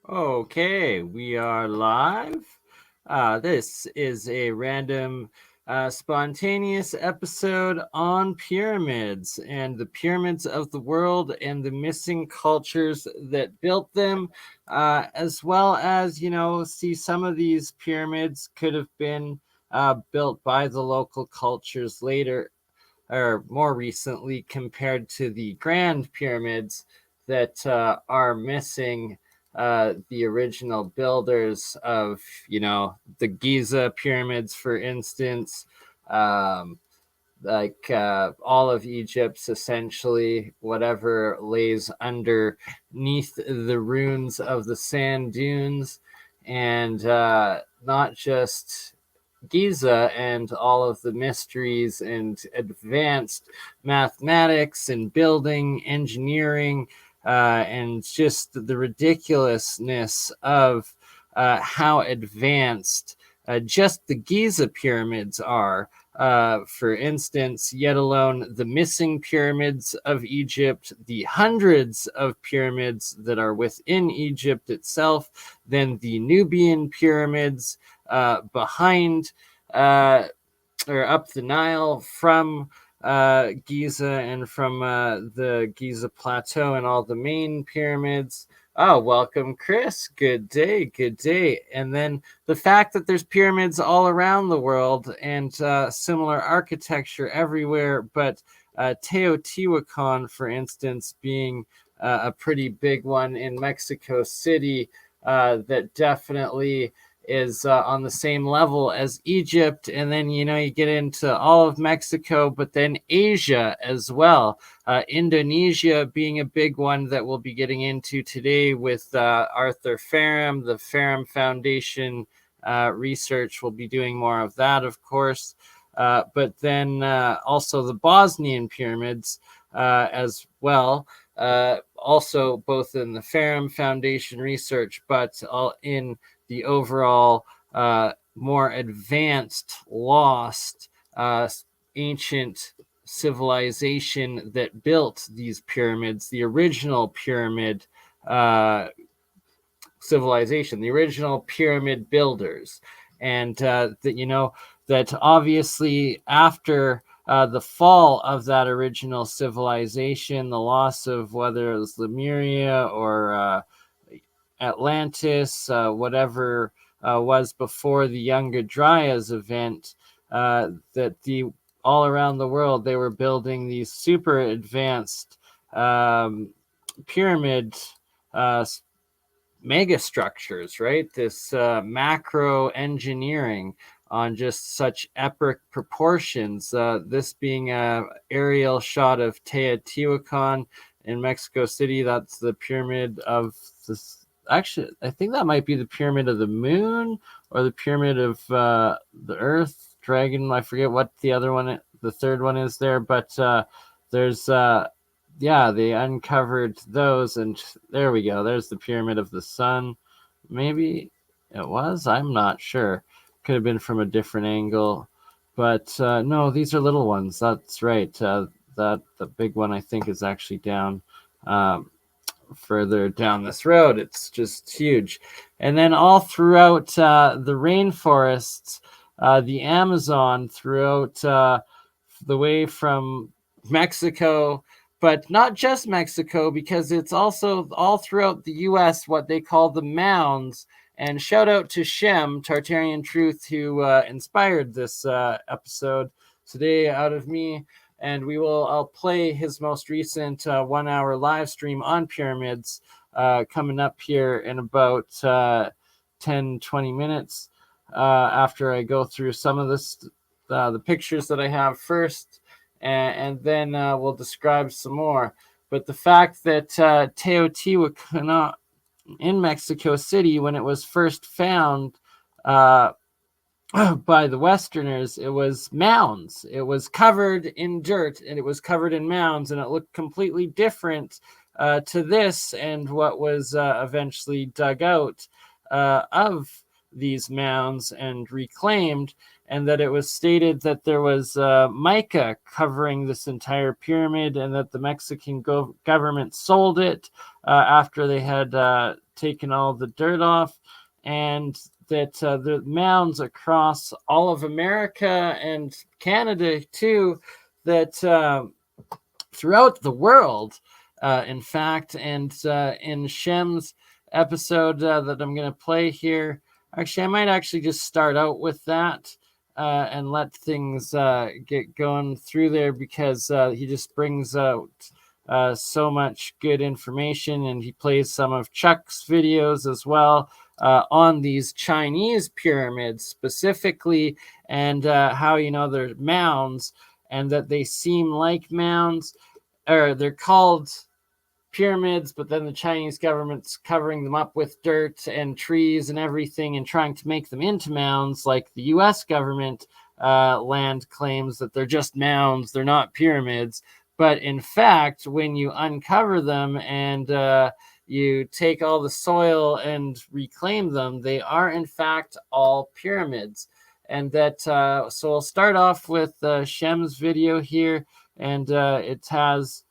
Okay, we are live. This is a random, spontaneous episode on pyramids and the pyramids of the world and the missing cultures that built them, as well as, see some of these pyramids could have been built by the local cultures later or more recently compared to the grand pyramids that are missing the original builders of, the Giza pyramids, for instance. Um, all of Egypt's essentially whatever lays underneath the ruins of the sand dunes, and not just Giza and all of the mysteries and advanced mathematics and building engineering, and just the ridiculousness of how advanced just the Giza pyramids are. For instance, yet alone the missing pyramids of Egypt, the hundreds of pyramids that are within Egypt itself, then the Nubian pyramids behind or up the Nile from Giza and from the Giza Plateau and all the main pyramids. Oh, welcome, Chris. Good day, good day. And then the fact that there's pyramids all around the world and similar architecture everywhere, but Teotihuacan, for instance, being a pretty big one in Mexico City, that definitely is on the same level as Egypt. And then, you get into all of Mexico, but then Asia as well. Indonesia being a big one that we'll be getting into today with Arthur Faram, the Faram Foundation research. We'll be doing more of that, of course. But then also the Bosnian pyramids as well. Also, both in the Faram Foundation research, but all in the overall more advanced, lost, ancient civilization that built these pyramids, the original pyramid civilization, the original pyramid builders. And that obviously after the fall of that original civilization, the loss of whether it was Lemuria or Atlantis, whatever was before the Younger Dryas event, that the all around the world they were building these super advanced pyramid uh, mega structures, right? This macro engineering on just such epic proportions. This being a aerial shot of Teotihuacan in Mexico City. That's the pyramid of this. Actually, I think that might be the pyramid of the moon or the pyramid of the Earth dragon. I forget what the other one, the third one is there, but there's yeah, they uncovered those, and there we go. There's the pyramid of the sun. Maybe it was. I'm not sure. Could have been from a different angle, but no, these are little ones. That's right. That the big one I think is actually down um, further down this road. It's just huge, and then all throughout the rainforests, the Amazon, throughout the way from Mexico, but not just Mexico, because it's also all throughout the U.S. what they call the mounds. And shout out to Shem, Tartarian Truth, who inspired this episode today out of me. And I'll play his most recent 1 hour live stream on pyramids coming up here in about 10-20 minutes after I go through some of the pictures that I have first, and then we'll describe some more. But the fact that Teotihuacan in Mexico City, when it was first found by the Westerners, it was mounds. It was covered in dirt and it was covered in mounds, and it looked completely different to this and what was eventually dug out of these mounds and reclaimed, and that it was stated that there was mica covering this entire pyramid, and that the Mexican government sold it after they had taken all the dirt off, and that the mounds across all of America and Canada too, that throughout the world, in fact, and in Shem's episode that I'm going to play here, actually, I might actually just start out with that and let things get going through there, because he just brings out so much good information, and he plays some of Chuck's videos as well on these Chinese pyramids specifically, and how, they're mounds, and that they seem like mounds, or they're called pyramids, but then the Chinese government's covering them up with dirt and trees and everything and trying to make them into mounds, like the US government land claims that they're just mounds, they're not pyramids. But in fact, when you uncover them and you take all the soil and reclaim them, they are in fact all pyramids. And that, so we'll start off with Shem's video here, and it has,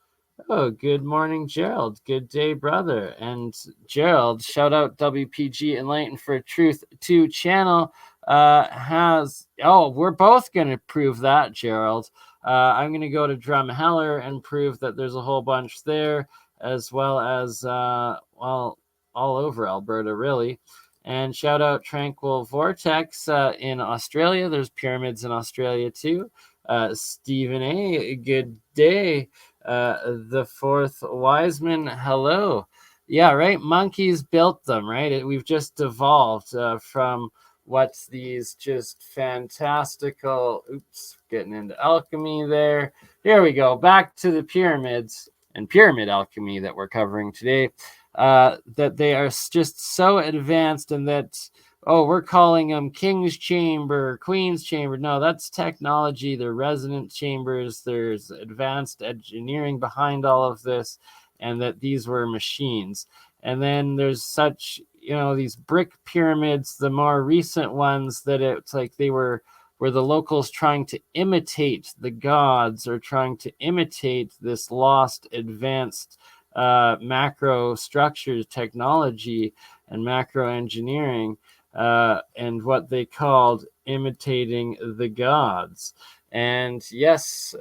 oh, good morning, Gerald. Good day, brother. And Gerald, shout out WPG Enlightened for Truth 2 channel has, oh, we're both going to prove that, Gerald. I'm going to go to Drumheller and prove that there's a whole bunch there, as well as, well, all over Alberta, really. And shout out Tranquil Vortex in Australia. There's pyramids in Australia, too. Stephen A., good day. The fourth Wiseman, hello. Yeah, right. Monkeys built them, right? We've just evolved from what's these just fantastical, oops, getting into alchemy there. Here we go. Back to the pyramids and pyramid alchemy that we're covering today. That they are just so advanced, and that, oh, we're calling them King's Chamber, Queen's Chamber. No, that's technology. They're resonant chambers. There's advanced engineering behind all of this, and that these were machines. And then there's such, these brick pyramids, the more recent ones, that it's like they were the locals trying to imitate the gods, or trying to imitate this lost advanced macro structures technology and macro engineering, and what they called imitating the gods. And yes,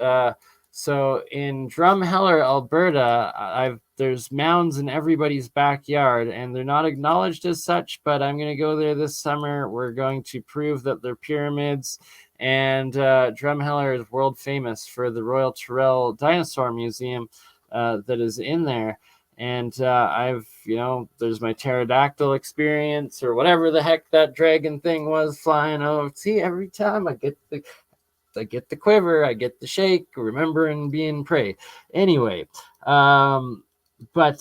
so in Drumheller, Alberta, there's mounds in everybody's backyard, and they're not acknowledged as such, but I'm going to go there this summer. We're going to prove that they're pyramids. And Drumheller is world famous for the Royal Tyrrell Dinosaur Museum that is in there. And I've, there's my pterodactyl experience, or whatever the heck that dragon thing was flying over. See, every time I get the quiver, I get the shake, remembering being prey. Anyway, but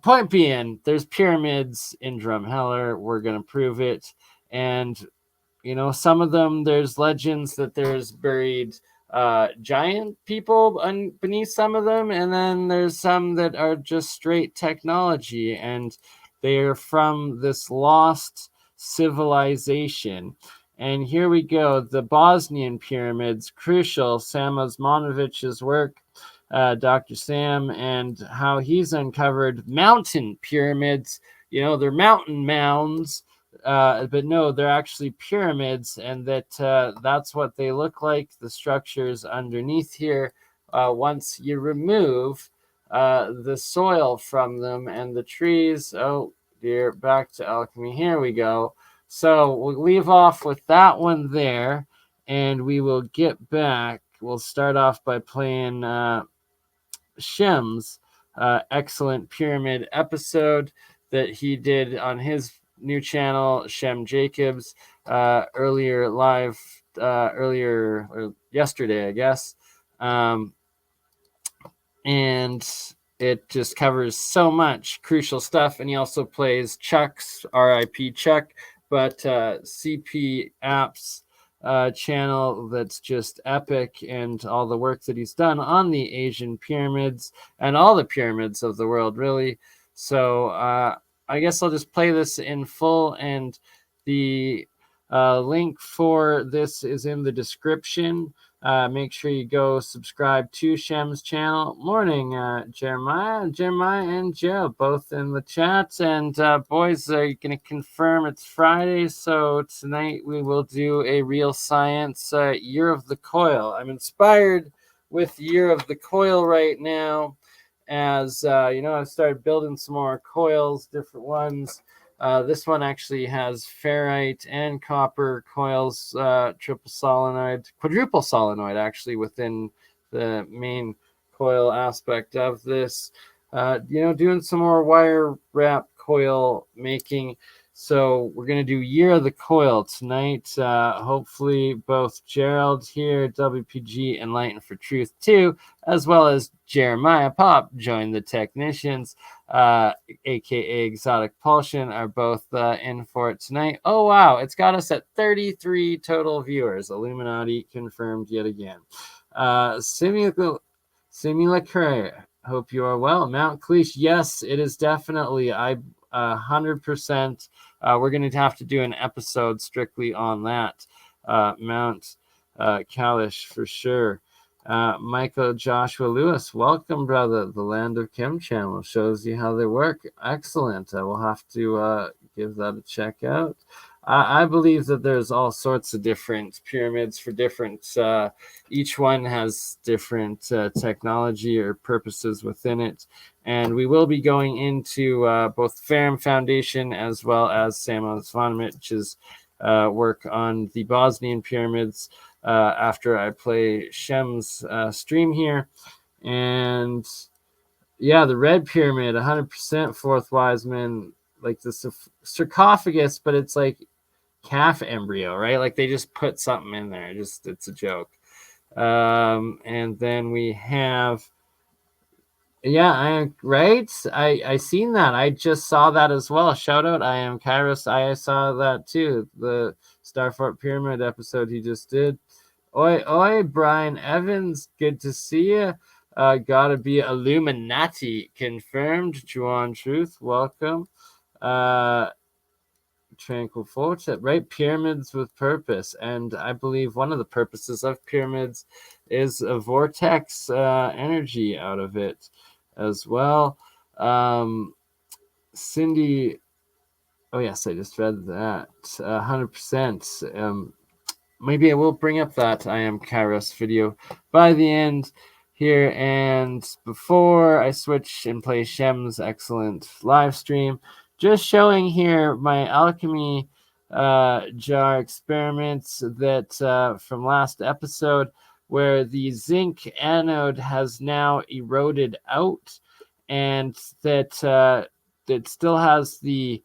point being, there's pyramids in Drumheller. We're going to prove it. And, some of them, there's legends that there's buried giant people beneath some of them, and then there's some that are just straight technology, and they are from this lost civilization. And here we go, the Bosnian pyramids, crucial. Sam Osmanovich's work, Dr. Sam, and how he's uncovered mountain pyramids. They're mountain mounds, but no, they're actually pyramids, and that's what they look like, the structures underneath here, once you remove the soil from them and the trees. Oh dear, back to alchemy. Here we go. So we'll leave off with that one there, and we will get back. We'll start off by playing Shem's excellent pyramid episode that he did on his new channel, Shem Jacobs, earlier yesterday, I guess. And it just covers so much crucial stuff. And he also plays Chuck's, RIP Chuck, but CP Apps channel that's just epic, and all the work that he's done on the Asian pyramids and all the pyramids of the world, really. So I guess I'll just play this in full, and The link for this is in the description. Make sure you go subscribe to Shem's channel. Morning, Jeremiah and Joe, both in the chat. And boys, are you going to confirm it's Friday? So tonight we will do a Real Science Year of the Coil. I'm inspired with Year of the Coil right now, as I've started building some more coils, different ones. This one actually has ferrite and copper coils, triple solenoid, quadruple solenoid, actually, within the main coil aspect of this. Doing some more wire wrap coil making. So we're going to do Year of the Coil tonight. Hopefully both Gerald here, WPG, Enlightened for Truth 2, as well as Jeremiah Pop join the technicians, aka Exotic Pulsion, are both in for it tonight. Oh wow, it's got us at 33 total viewers. Illuminati confirmed yet again. Simulacre, hope you are well. Mount Cleese, yes, it is definitely. 100%. We're going to have to do an episode strictly on that. Mount Kalish for sure. Michael Joshua Lewis, welcome, brother. The Land of Kim channel shows you how they work. Excellent. I will have to give that a check out. I believe that there's all sorts of different pyramids for different, each one has different technology or purposes within it. And we will be going into both Ferrum Foundation as well as Samo Zvonimich's work on the Bosnian pyramids after I play Shem's stream here. And yeah, the Red Pyramid, 100% Fourth Wiseman, like the sarcophagus, but it's like calf embryo, right? Like they just put something in there. It's a joke. And then we have, I seen that. I just saw that as well. Shout out, I am Kairos. I saw that too. The Starfort Pyramid episode he just did. Oi, Brian Evans, good to see you. Gotta be Illuminati confirmed. Juan Truth, welcome. Tranquil Fortune, right? Pyramids with purpose. And I believe one of the purposes of pyramids is a vortex energy out of it as well. Cindy, oh yes, I just read that. 100%. Maybe I will bring up that I am Kairos video by the end here. And before I switch and play Shem's excellent live stream, just showing here my alchemy jar experiments that from last episode, where the zinc anode has now eroded out, and that still has the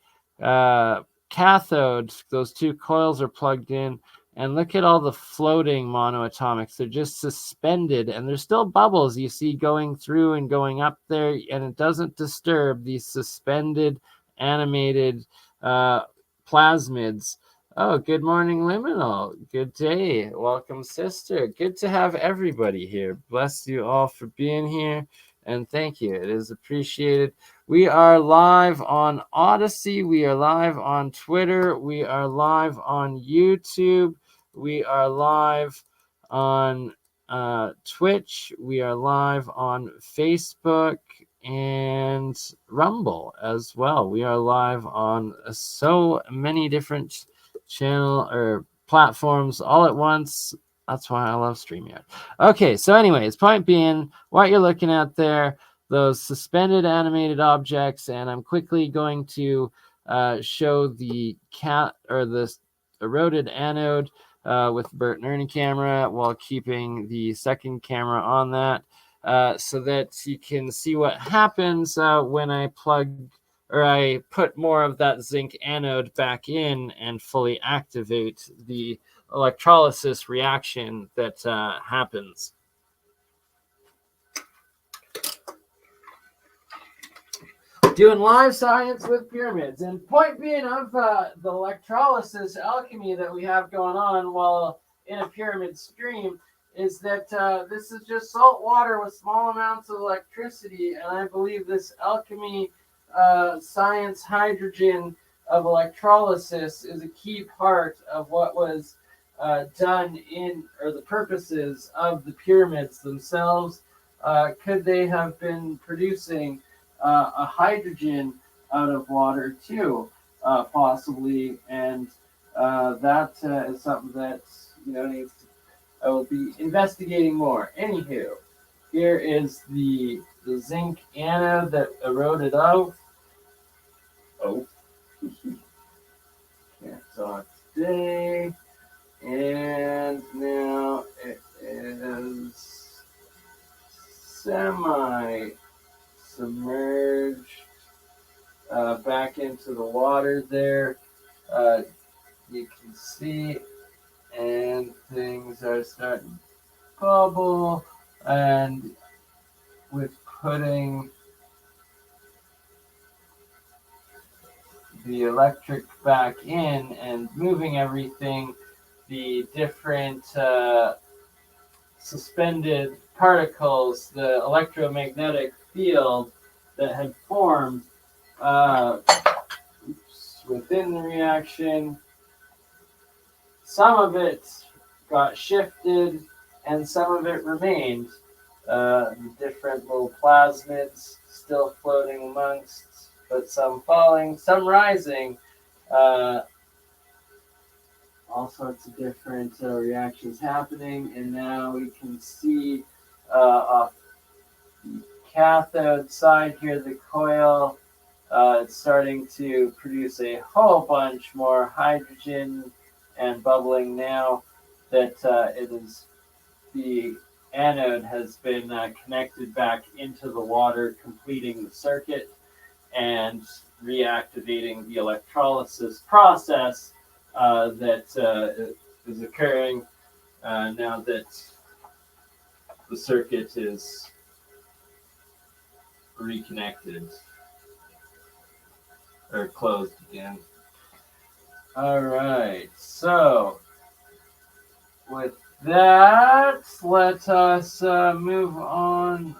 cathode. Those two coils are plugged in. And look at all the floating monoatomics. They're just suspended, and there's still bubbles you see going through and going up there, and it doesn't disturb these suspended, animated plasmids. Oh, good morning, Liminal. Good day. Welcome, sister. Good to have everybody here. Bless you all for being here, and thank you. It is appreciated. We are live on OdySee. We are live on Twitter. We are live on YouTube. We are live on Twitch. We are live on Facebook and Rumble as well. We are live on so many different channel or platforms all at once. That's why I love StreamYard. Okay, so anyways, point being, what you're looking at there, those suspended animated objects, and I'm quickly going to show the the eroded anode with Bert and Ernie camera while keeping the second camera on that, so that you can see what happens when I I put more of that zinc anode back in and fully activate the electrolysis reaction that happens. Doing live science with pyramids. And point being of the electrolysis alchemy that we have going on while in a pyramid stream is that this is just salt water with small amounts of electricity. And I believe this alchemy science hydrogen of electrolysis is a key part of what was done in, or the purposes of the pyramids themselves. Could they have been producing a hydrogen out of water too, possibly? And that is something that needs to, I will be investigating more. Anywho, here is the zinc anode that eroded out. Oh, can't talk today. And now it is semi submerged back into the water there. You can see, and things are starting to bubble. And with putting the electric back in and moving everything, the different suspended particles, the electromagnetic field that had formed within the reaction, some of it got shifted and some of it remained. Different little plasmids still floating amongst, but some falling, some rising. All sorts of different reactions happening, and now we can see off the cathode side here, the coil, it's starting to produce a whole bunch more hydrogen and bubbling now that it is, the anode has been connected back into the water, completing the circuit and reactivating the electrolysis process that is occurring now that the circuit is reconnected or closed again. All right, so with that, let us move on.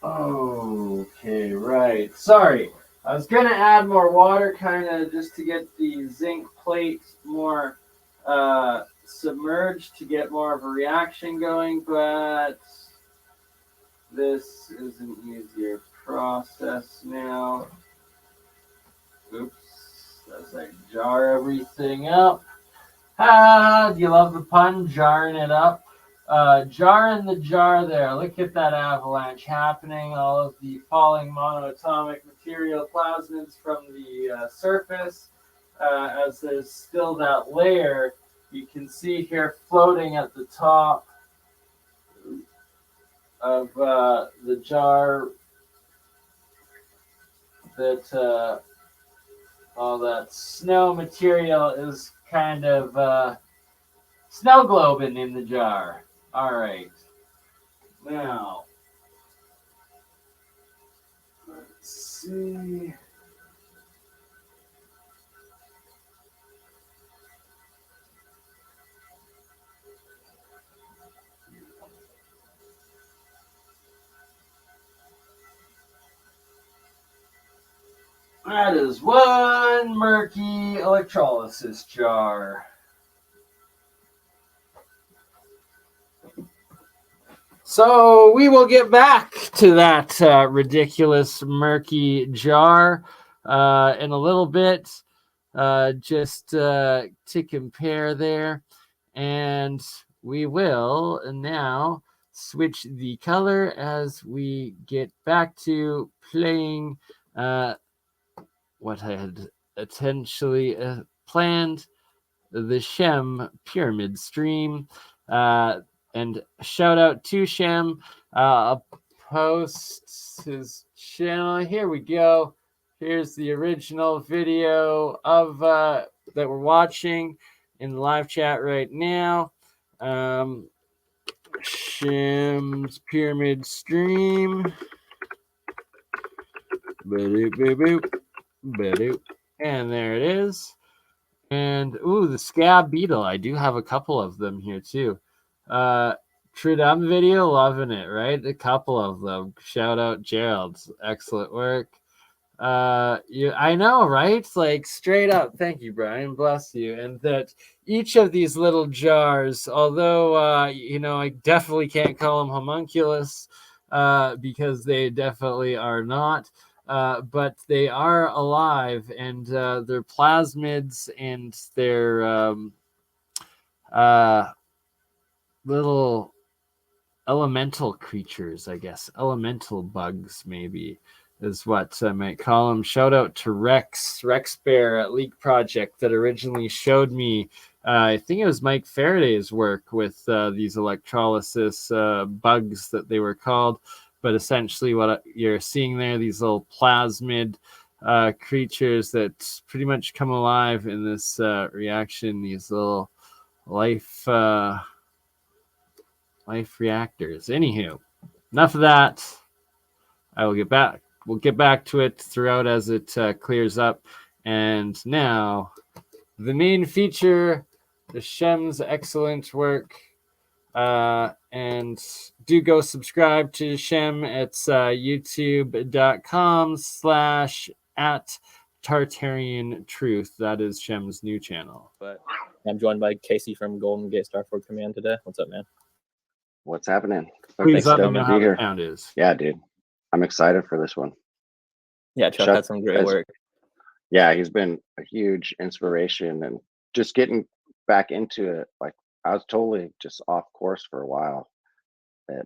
Okay, right. Sorry. I was going to add more water, kind of just to get the zinc plate more submerged, to get more of a reaction going, but this is an easier process now. Oops, as I jar everything up. Do you love the pun? Jarring it up. Jar in the jar there. Look at that avalanche happening. All of the falling monoatomic material plasmids from the surface. As there's still that layer, you can see here floating at the top of the jar that all that snow material is kind of snow globing in the jar. All right. Now, let's see. That is one murky electrolysis jar. So we will get back to that ridiculous murky jar in a little bit, just to compare there. And we will now switch the color as we get back to playing what I had essentially planned, the Shem Pyramid stream. And shout out to Shem. I'll post his channel. Here we go. Here's the original video of that we're watching in the live chat right now. Shem's Pyramid stream. And there it is. And ooh, the scab beetle. I do have a couple of them here too. True Dumb video, loving it, right? A couple of them. Shout out Gerald. Excellent work. I know, right? Like straight up. Thank you, Brian. Bless you. And that each of these little jars, although I definitely can't call them homunculus, because they definitely are not. But they are alive, and they're plasmids, and they're little elemental creatures, I guess. Elemental bugs, maybe, is what I might call them. Shout out to Rex Bear at Leak Project that originally showed me, I think it was Mike Faraday's work with these electrolysis bugs that they were called. But essentially what you're seeing there, these little plasmid creatures that pretty much come alive in this reaction, these little life reactors. Anywho, enough of that. We'll get back to it throughout as it clears up. And now, the main feature, the Shem's excellent work. And do go subscribe to Shem. It's youtube.com/@Tartarian Truth. That is Shem's new channel. But I'm joined by Casey from Golden Gate Starfort Command today. What's up, man? What's happening? Please let me know how the sound is. Yeah, dude. I'm excited for this one. Yeah, Chuck had some great work. Yeah, he's been a huge inspiration, and just getting back into it. Like, I was totally just off course for a while. That,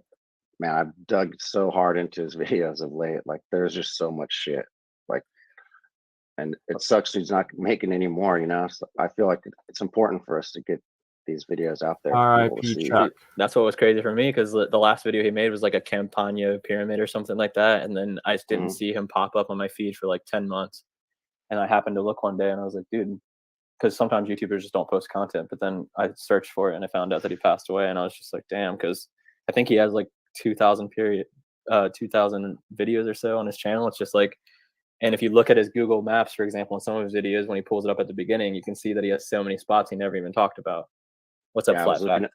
man, I've dug so hard into his videos of late. Like, there's just so much shit. Like, and it sucks he's not making any more, So I feel like it's important for us to get these videos out there for people to see. Chuck. That's what was crazy for me, because the last video he made was like a Campania pyramid or something like that, and then I didn't see him pop up on my feed for like 10 months, and I happened to look one day and I was like, dude, because sometimes YouTubers just don't post content, but then I searched for it and I found out that he passed away, and I was just like, damn, because I think he has like 2,000 videos or so on his channel. It's just like, and if you look at his Google Maps, for example, in some of his videos, when he pulls it up at the beginning, you can see that he has so many spots he never even talked about. What's up, Flatback?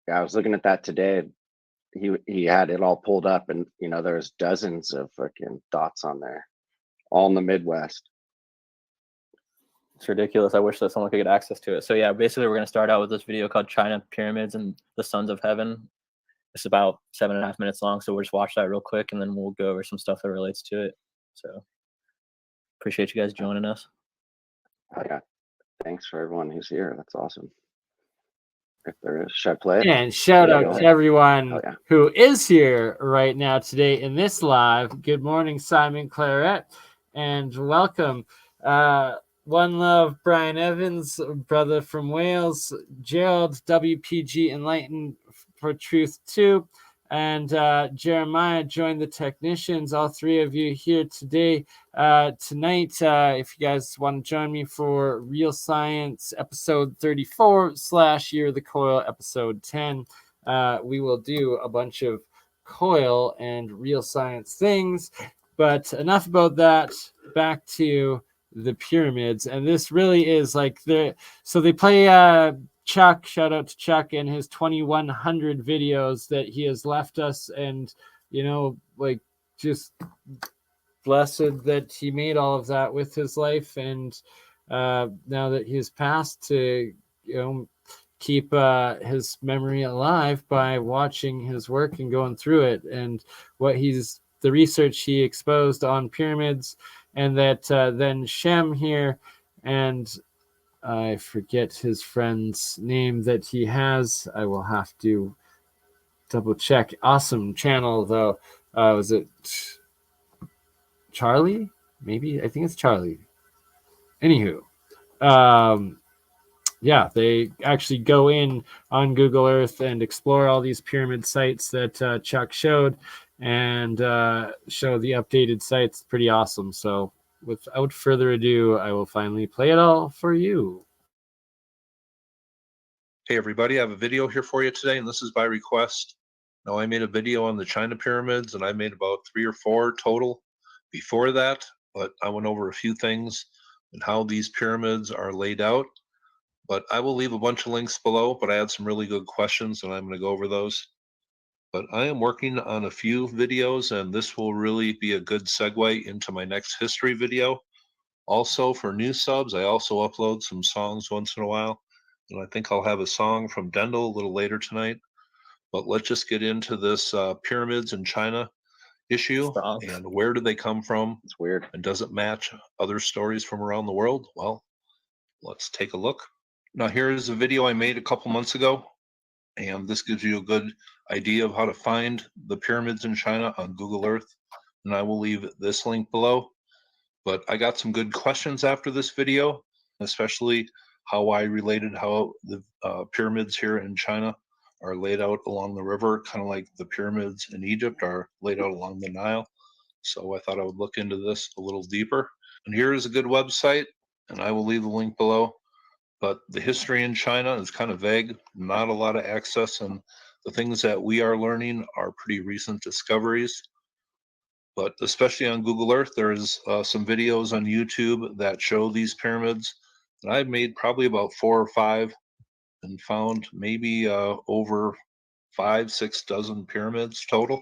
I was looking at that today. He had it all pulled up, and there's dozens of fucking dots on there, all in the Midwest. It's ridiculous. I wish that someone could get access to it. So yeah, basically we're going to start out with this video called China Pyramids and the Sons of Heaven. It's about 7.5 minutes long, so we'll just watch that real quick, and then we'll go over some stuff that relates to it. So appreciate you guys joining us. Oh, yeah. Thanks for everyone who's here. That's awesome. If there is, should I play it? And shout out to everyone who is here right now today in this live. Good morning, Simon Claret, and welcome. One Love, Brian Evans, brother from Wales, Gerald, WPG Enlightened for Truth 2, and Jeremiah joined the technicians. All three of you here today. Tonight, if you guys want to join me for Real Science episode 34/Year of the Coil episode 10, we will do a bunch of coil and real science things. But enough about that. Back to the pyramids, and this really is like so they play Chuck, shout out to Chuck and his 2,100 videos that he has left us, and like just blessed that he made all of that with his life, and now that he's passed, to keep his memory alive by watching his work and going through it, and the research he exposed on pyramids. And that then Shem here, and I forget his friend's name that he has. I will have to double check. Awesome channel though. Was it Charlie? Maybe, I think it's Charlie. Anywho, yeah, they actually go in on Google Earth and explore all these pyramid sites that Chuck showed, and show the updated sites. Pretty awesome. So without further ado, I will finally play it all for you. Hey everybody, I have a video here for you today, and this is by request. Now, I made a video on the China pyramids, and I made about 3 or 4 total before that, but I went over a few things and how these pyramids are laid out. But I will leave a bunch of links below, but I had some really good questions and I'm going to go over those. But I am working on a few videos, and this will really be a good segue into my next history video. Also, for new subs, I also upload some songs once in a while, and I think I'll have a song from Dendel a little later tonight. But let's just get into this pyramids in China issue, Strong. and where do they come from, It's weird. and does it match other stories from around the world? Well, let's take a look. Now, here is a video I made a couple months ago, and this gives you a good idea of how to find the pyramids in China on Google Earth, and I will leave this link below. But I got some good questions after this video, especially how I related how the pyramids here in China are laid out along the river, kind of like the pyramids in Egypt are laid out along the Nile. So I thought I would look into this a little deeper. And here is a good website, and I will leave the link below. But the history in China is kind of vague, not a lot of access, and the things that we are learning are pretty recent discoveries. But especially on Google Earth, there's some videos on YouTube that show these pyramids. And I've made probably about 4 or 5 and found maybe over 5-6 dozen pyramids total.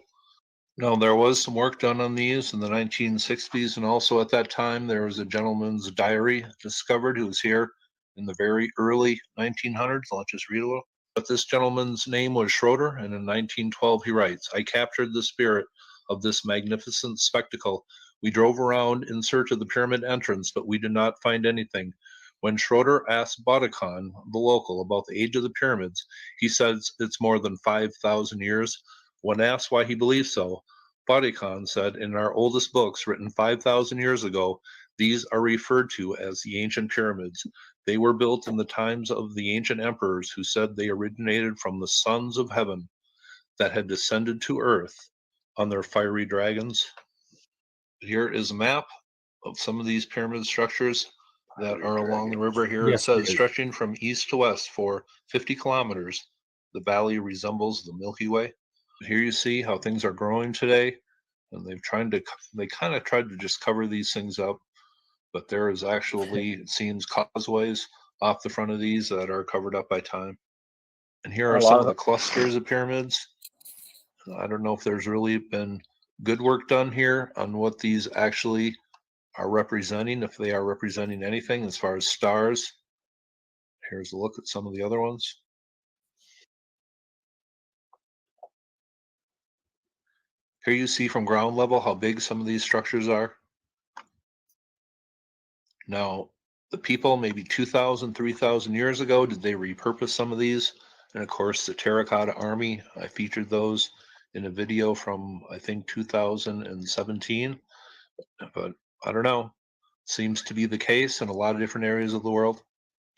Now, there was some work done on these in the 1960s, and also at that time, there was a gentleman's diary discovered who was here in the very early 1900s. I'll just read a little. But this gentleman's name was Schroeder, and in 1912 he writes, "I captured the spirit of this magnificent spectacle. We drove around in search of the pyramid entrance, but we did not find anything. When Schroeder asked Baudichon, the local, about the age of the pyramids, he says it's more than 5,000 years. When asked why he believes so, Baudichon said, in our oldest books, written 5,000 years ago, these are referred to as the ancient pyramids. They were built in the times of the ancient emperors who said they originated from the sons of heaven that had descended to earth on their fiery dragons." Here is a map of some of these pyramid structures that are along the river here. Yes, It says, please. stretching from east to west for 50 kilometers, the valley resembles the Milky Way. Here you see how things are growing today, and they kind of tried to just cover these things up, but there is actually, it seems, causeways off the front of these that are covered up by time. And here are some of the clusters of pyramids. I don't know if there's really been good work done here on what these actually are representing, if they are representing anything as far as stars. Here's a look at some of the other ones. Here you see from ground level how big some of these structures are. Now, the people maybe 2,000, 3,000 years ago, did they repurpose some of these? And of course, the Terracotta Army, I featured those in a video from, I think, 2017. But I don't know. Seems to be the case in a lot of different areas of the world.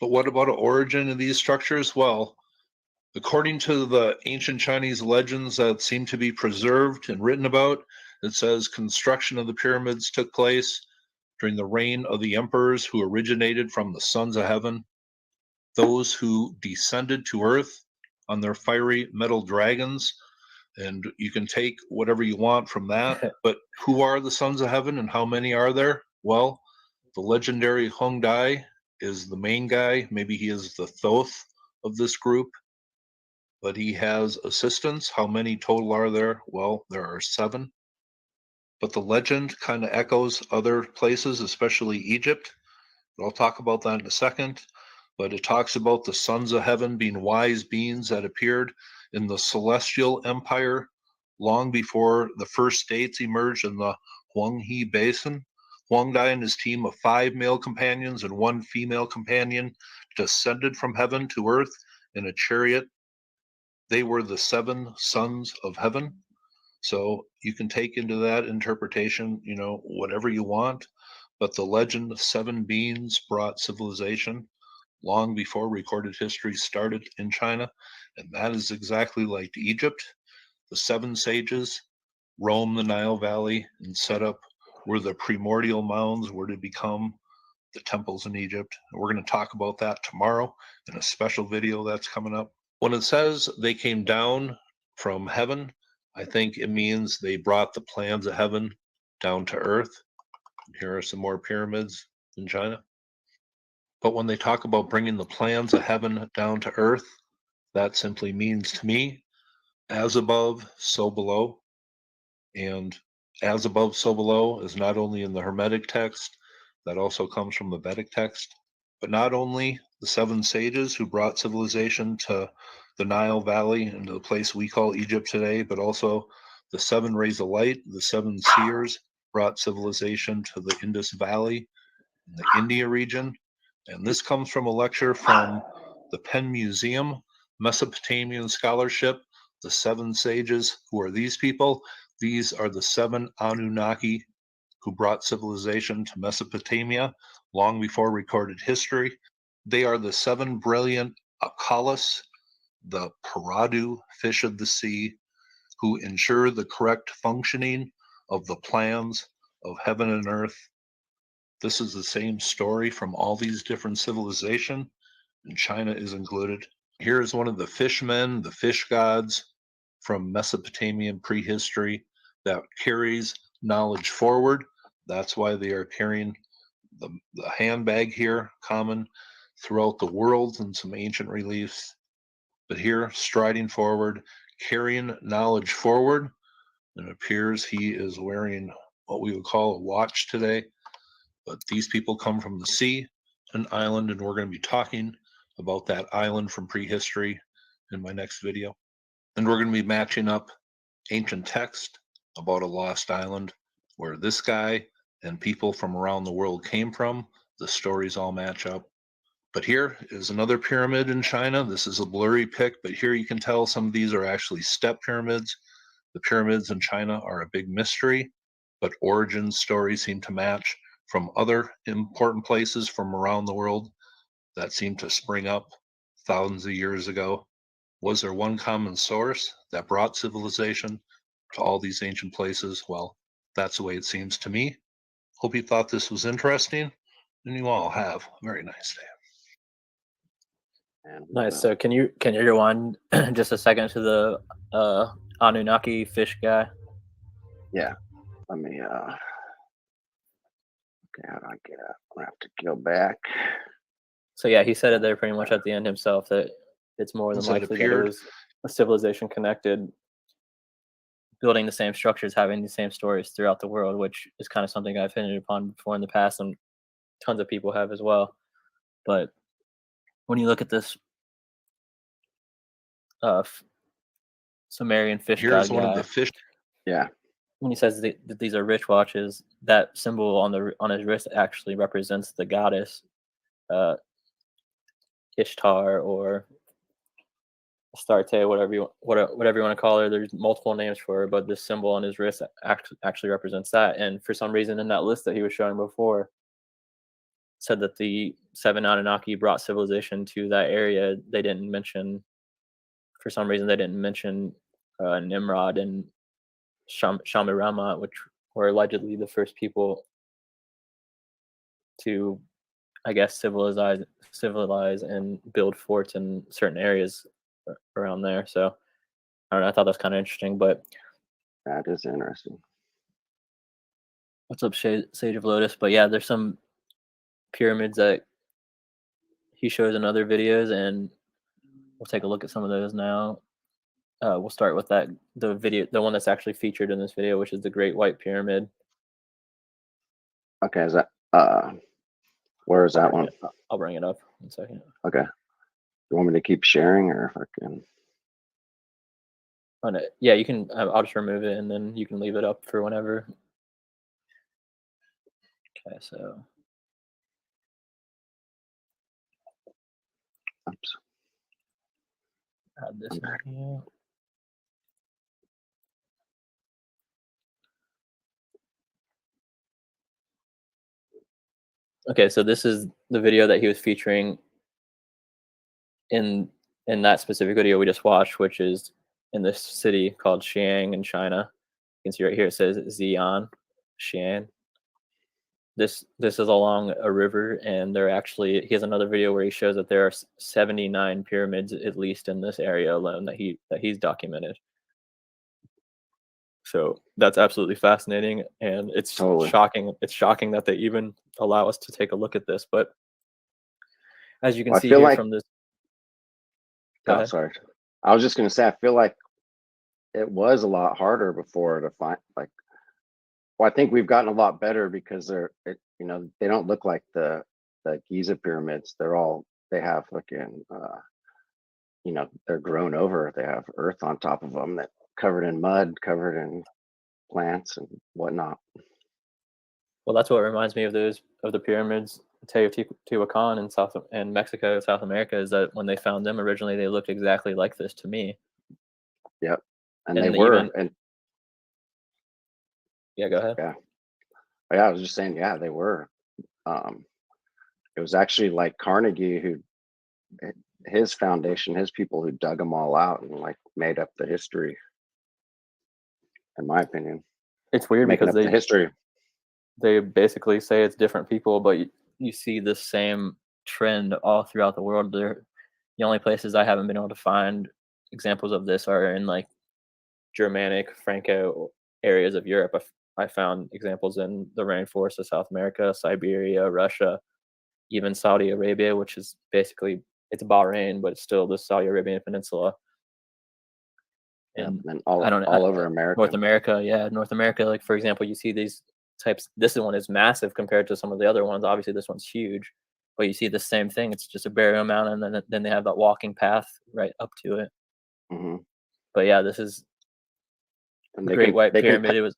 But what about the origin of these structures? Well, according to the ancient Chinese legends that seem to be preserved and written about, it says construction of the pyramids took place during the reign of the emperors who originated from the sons of heaven, those who descended to earth on their fiery metal dragons. And you can take whatever you want from that. But who are the sons of heaven and how many are there? Well, the legendary Hung Dai is the main guy. Maybe he is the Thoth of this group, but he has assistants. How many total are there? Well, there are 7. But the legend kind of echoes other places, especially Egypt. But I'll talk about that in a second. But it talks about the sons of heaven being wise beings that appeared in the celestial empire long before the first states emerged in the Huanghe Basin. Huang Dai and his team of 5 male companions and 1 female companion descended from heaven to earth in a chariot. They were the 7 sons of heaven. So you can take into that interpretation, whatever you want. But the legend of 7 beings brought civilization long before recorded history started in China. And that is exactly like Egypt. The 7 sages roamed the Nile Valley and set up where the primordial mounds were to become the temples in Egypt. And we're going to talk about that tomorrow in a special video that's coming up. When it says they came down from heaven, I think it means they brought the plans of heaven down to earth. Here are some more pyramids in China. But when they talk about bringing the plans of heaven down to earth, that simply means to me, as above, so below. And as above, so below is not only in the Hermetic text, that also comes from the Vedic text, but not only the 7 sages who brought civilization to the Nile Valley and to the place we call Egypt today, but also the 7 rays of light, the 7 seers brought civilization to the Indus Valley in the India region. And this comes from a lecture from the Penn Museum, Mesopotamian Scholarship, the 7 sages. Who are these people? These are the 7 Anunnaki who brought civilization to Mesopotamia long before recorded history. They are the 7 brilliant Akalis, the Paradu fish of the sea, who ensure the correct functioning of the plans of heaven and earth. This is the same story from all these different civilizations, and China is included. Here is one of the fishmen, the fish gods from Mesopotamian prehistory that carries knowledge forward. That's why they are carrying the handbag here, common throughout the world in some ancient reliefs. But here, striding forward, carrying knowledge forward, and it appears he is wearing what we would call a watch today. But these people come from the sea, an island, and we're going to be talking about that island from prehistory in my next video. And we're going to be matching up ancient text about a lost island where this guy and people from around the world came from. The stories all match up. But here is another pyramid in China. This is a blurry pic, but here you can tell some of these are actually step pyramids. The pyramids in China are a big mystery, but origin stories seem to match from other important places from around the world that seem to spring up thousands of years ago. Was there one common source that brought civilization to all these ancient places? Well, that's the way it seems to me. Hope you thought this was interesting, and you all have a very nice day. Nice. So can you rewind just a second to the Anunnaki fish guy? Yeah. Let me okay, how do I get up? I'm gonna have to go back. So yeah, he said it there pretty much at the end himself that it's more than likely that it was a civilization connected, building the same structures, having the same stories throughout the world, which is kind of something I've hinted upon before in the past, and tons of people have as well. But when you look at this Sumerian fish Here's god one guy, of the fish. Yeah. when he says that these are rich watches, that symbol on his wrist actually represents the goddess Ishtar or Astarte, whatever you want to call her. There's multiple names for her, but this symbol on his wrist actually represents that. And for some reason, in that list that he was showing before, said that the 7 Anunnaki brought civilization to that area. They didn't mention, for some reason, they didn't mention Nimrod and Shamirama, which were allegedly the first people to, I guess, civilize and build forts in certain areas around there. So I don't know. I thought that's kind of interesting. But That is interesting. what's up, Sage of Lotus? But yeah, there's some pyramids that he shows in other videos, and we'll take a look at some of those now. We'll start with the one that's actually featured in this video, which is the Great White Pyramid. Okay, is that where is that one? I'll bring it up 1 second. Okay. You want me to keep sharing, or if I can? Oh, no. Yeah, you can. I'll just remove it, and then you can leave it up for whenever. Okay, so. Oops. Add this in here. Okay, so this is the video that he was featuring in that specific video we just watched, which is in this city called Xi'an in China. You can see right here it says Xi'an, Xi'an. This is along a river, and he has another video where he shows that there are 79 pyramids at least in this area alone that he's documented. So that's absolutely fascinating, and it's shocking. It's shocking that they even allow us to take a look at this. But As you can Well, I see feel here like. from this. Go Oh, ahead. sorry. I was just gonna say, I feel like it was a lot harder before to find like. Well, I think we've gotten a lot better because they don't look like the Giza pyramids. They have fucking they're grown over. They have earth on top of them that covered in mud, covered in plants and whatnot. Well, that's what reminds me of the pyramids, Teotihuacan in Mexico, South America, is that when they found them originally, they looked exactly like this to me. Yep, and they And were, even and yeah, go ahead. yeah, I was just saying, yeah, they were. It was actually like Carnegie who his foundation, his people who dug them all out and like made up the history. In my opinion, It's weird making because up the history. they basically say it's different people, but you see the same trend all throughout the world. The only places I haven't been able to find examples of this are in like Germanic, Franco areas of Europe. I found examples in the rainforests of South America, Siberia, Russia, even Saudi Arabia, which is basically it's Bahrain, but it's still the Saudi Arabian Peninsula. And And then I don't know, all over America. North America, yeah, North America. Like for example, you see these types. This one is massive compared to some of the other ones. Obviously, this one's huge, but you see the same thing. It's just a burial mound, and then they have that walking path right up to it. Mm-hmm. But yeah, this is And the Great White Pyramid. It was.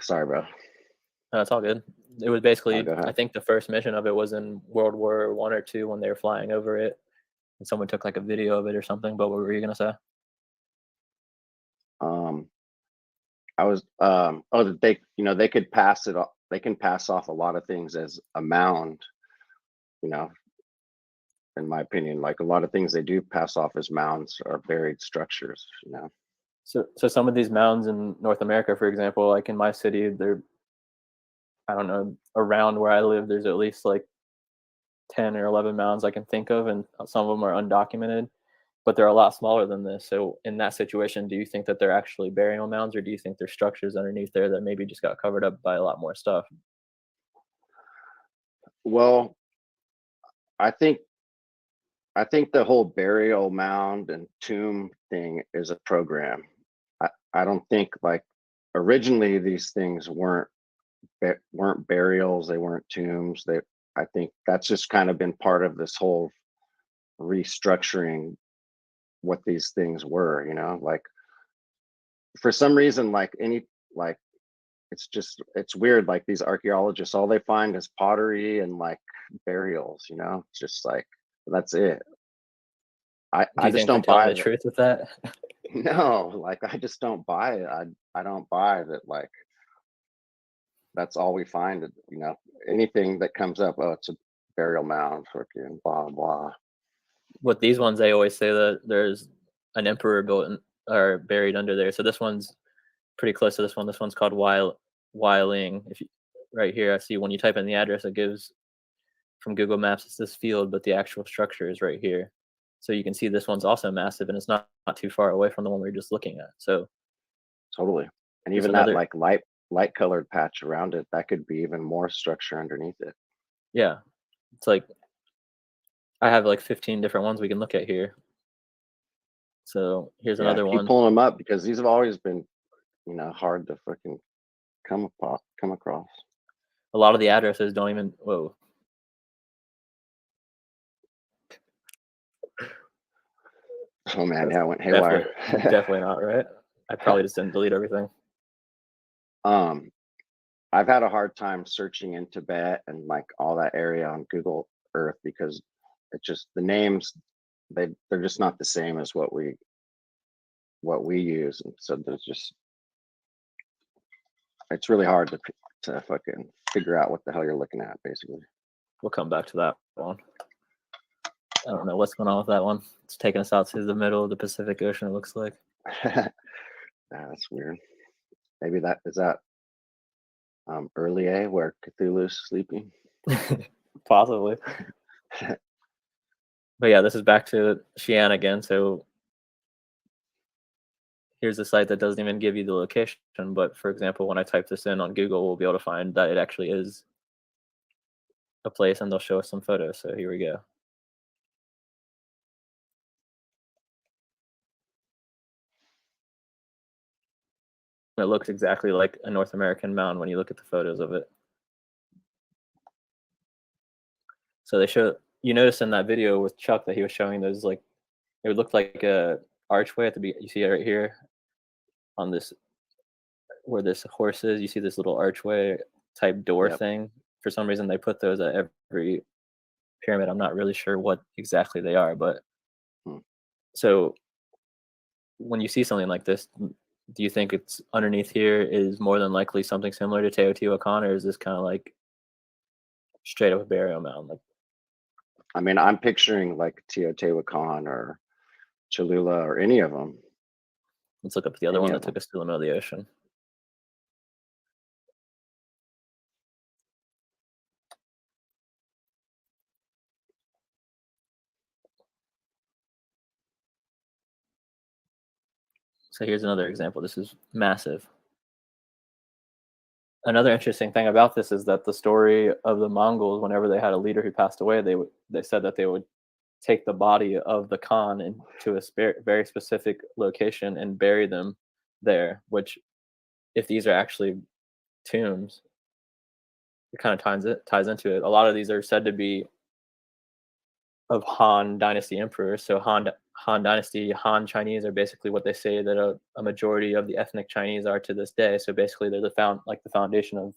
Sorry, bro. That's all good. It was basically, go ahead. I think the first mission of it was in World War I or II when they were flying over it, and someone took like a video of it or something. But what were you gonna say? I was they could pass it off. They can pass off a lot of things as a mound. In my opinion, like a lot of things they do pass off as mounds are buried structures. So some of these mounds in North America, for example, like in my city, I don't know, around where I live, there's at least like 10 or 11 mounds I can think of, and some of them are undocumented, but they're a lot smaller than this. So in that situation, do you think that they're actually burial mounds, or do you think there's structures underneath there that maybe just got covered up by a lot more stuff? Well, I think the whole burial mound and tomb thing is a program. I don't think like originally these things weren't burials, they weren't tombs. I think that's just kind of been part of this whole restructuring what these things were, like for some reason, like it's weird, like these archaeologists, all they find is pottery and like burials, it's just like that's it. I just don't buy the truth with that. No, like I just don't buy it. I don't buy that, like that's all we find. Anything that comes up, oh, it's a burial mound, freaking blah blah. With these ones, they always say that there's an emperor built or buried under there. So this one's pretty close to this one. This one's called Weiling. Right here, I see when you type in the address, it gives from Google Maps, it's this field, but the actual structure is right here. So you can see this one's also massive, and it's not too far away from the one we were just looking at. So totally, and even that like light colored patch around it, that could be even more structure underneath it. Yeah, it's like I have like 15 different ones we can look at here. So here's another one. Keep pulling them up because these have always been, hard to fucking come across. A lot of the addresses don't even. Whoa. Oh man, yeah, I went haywire. Definitely not right. I probably just didn't delete everything. I've had a hard time searching in Tibet and like all that area on Google Earth because it's just the names they're just not the same as what we use, and so it's really hard to fucking figure out what the hell you're looking at, basically. We'll come back to that one. I don't know what's going on with that one. It's taking us out to the middle of the Pacific Ocean, it looks like. That's weird. Maybe that is early A where Cthulhu's sleeping. Possibly. But yeah, this is back to Xi'an again. So here's a site that doesn't even give you the location. But for example, when I type this in on Google, we'll be able to find that it actually is a place and they'll show us some photos. So here we go. It looks exactly like a North American mound when you look at the photos of it. So they show, you notice in that video with Chuck that he was showing those, like, it looked like a archway at the beginning. You see it right here on this, where this horse is. You see this little archway type door thing. For some reason, they put those at every pyramid. I'm not really sure what exactly they are, but so when you see something like this, do you think it's underneath here is more than likely something similar to Teotihuacan, or is this kind of like straight up a burial mound? Like, I mean, I'm picturing like Teotihuacan or Cholula or any of them. let's look up the other one that took us to the middle of the ocean. So here's another example. This is massive. Another interesting thing about this is that the story of the Mongols, whenever they had a leader who passed away, they said that they would take the body of the Khan into a very specific location and bury them there, which, if these are actually tombs, it kind of ties into it. A lot of these are said to be of Han Dynasty emperors. So Han Dynasty, Han Chinese are basically what they say that a majority of the ethnic Chinese are to this day. So basically, they're the foundation of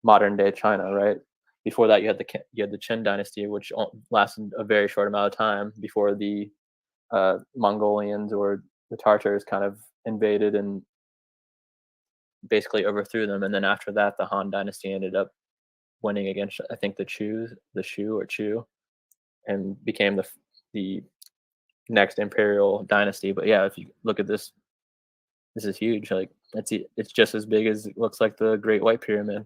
modern day China, right? Before that, you had the Qin Dynasty, which lasted a very short amount of time before the Mongolians or the Tartars kind of invaded and basically overthrew them. And then after that, the Han Dynasty ended up winning against, I think, the Shu, and became the next imperial dynasty. But yeah, if you look at this, this is huge. Like, it's just as big as it looks like the Great White Pyramid.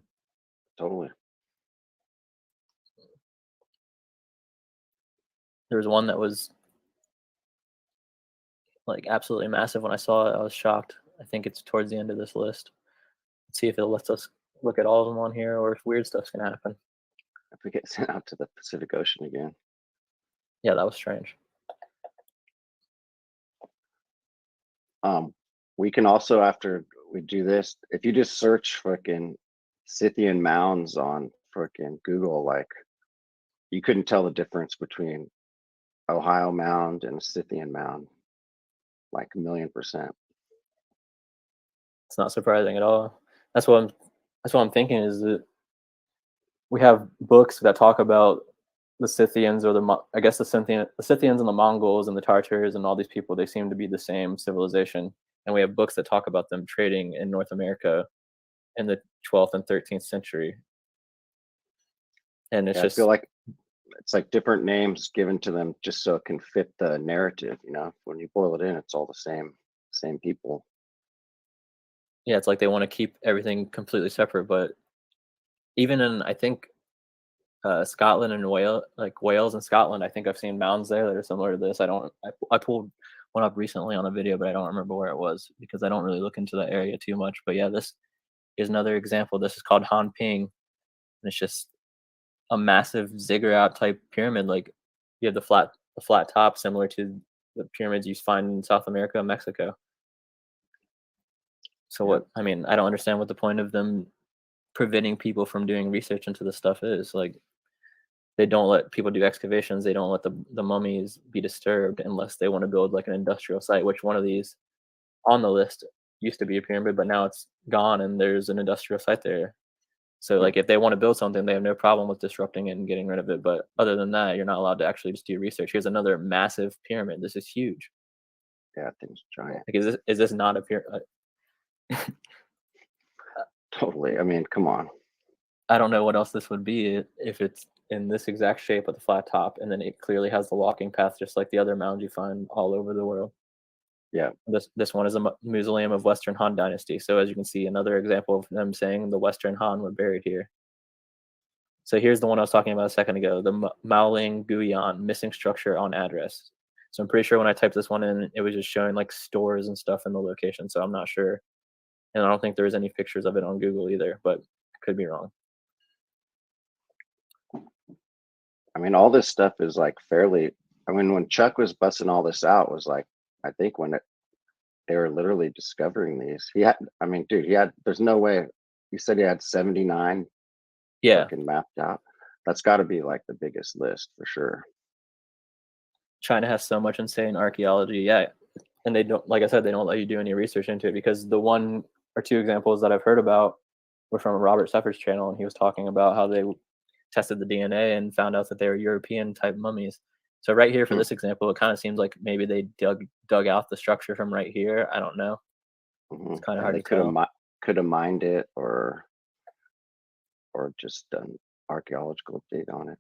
Totally. There was one that was like absolutely massive. When I saw it, I was shocked. I think it's towards the end of this list. Let's see if it lets us look at all of them on here, or if weird stuff's gonna happen. If we get sent out to the Pacific Ocean again. Yeah, that was strange. We can also, after we do this, if you just search frickin' Scythian mounds on frickin' Google, like, you couldn't tell the difference between Ohio mound and a Scythian mound, like 1,000,000%. It's not surprising at all. That's what I'm thinking, is that we have books that talk about the Scythians, or the Scythians and the Mongols and the Tartars and all these people. They seem to be the same civilization, and we have books that talk about them trading in North America in the 12th and 13th century. And it's just, I feel like it's like different names given to them just so it can fit the narrative. You know, when you boil it in, it's all the same people. yeah, it's like they want to keep everything completely separate. But even in, I think, Scotland and Wales and Scotland, I think I've seen mounds there that are similar to this. I pulled one up recently on a video, but I don't remember where it was because I don't really look into that area too much. But yeah, this is another example. This is called Han Ping, and it's just a massive ziggurat type pyramid. Like, you have the flat top, similar to the pyramids you find in South America and Mexico. So I don't understand what the point of them preventing people from doing research into this stuff is. Like, they don't let people do excavations. They don't let the mummies be disturbed unless they want to build like an industrial site, which one of these on the list used to be a pyramid, but now it's gone and there's an industrial site there. So like, if they want to build something, they have no problem with disrupting it and getting rid of it. But other than that, you're not allowed to actually just do research. Here's another massive pyramid. This is huge. Yeah, things giant. Like, is this not a pyramid? Totally. I mean, come on. I don't know what else this would be if it's in this exact shape with the flat top, and then it clearly has the walking path just like the other mounds you find all over the world. Yeah. This one is a mausoleum of Western Han Dynasty. So as you can see, another example of them saying the Western Han were buried here. So here's the one I was talking about a second ago, the Maoling Guyan, missing structure on address. So I'm pretty sure when I typed this one in, it was just showing like stores and stuff in the location. So I'm not sure. And I don't think there's any pictures of it on Google either, but could be wrong. I mean, all this stuff is like fairly. I mean, when Chuck was busting all this out, was like, I think when they were literally discovering these. He had, I mean, dude, he had. There's no way. He said he had 79 Yeah, fucking mapped out. That's got to be like the biggest list for sure. China has so much insane archaeology. Yeah, and they don't, like I said, they don't let you do any research into it, because the one or two examples that I've heard about were from Robert Seffer's channel, and he was talking about how they tested the DNA and found out that they were European type mummies. So right here for this example, it kind of seems like maybe they dug out the structure from right here. I don't know. It's kind of hard to tell. Could have mined it or just done archaeological dig on it.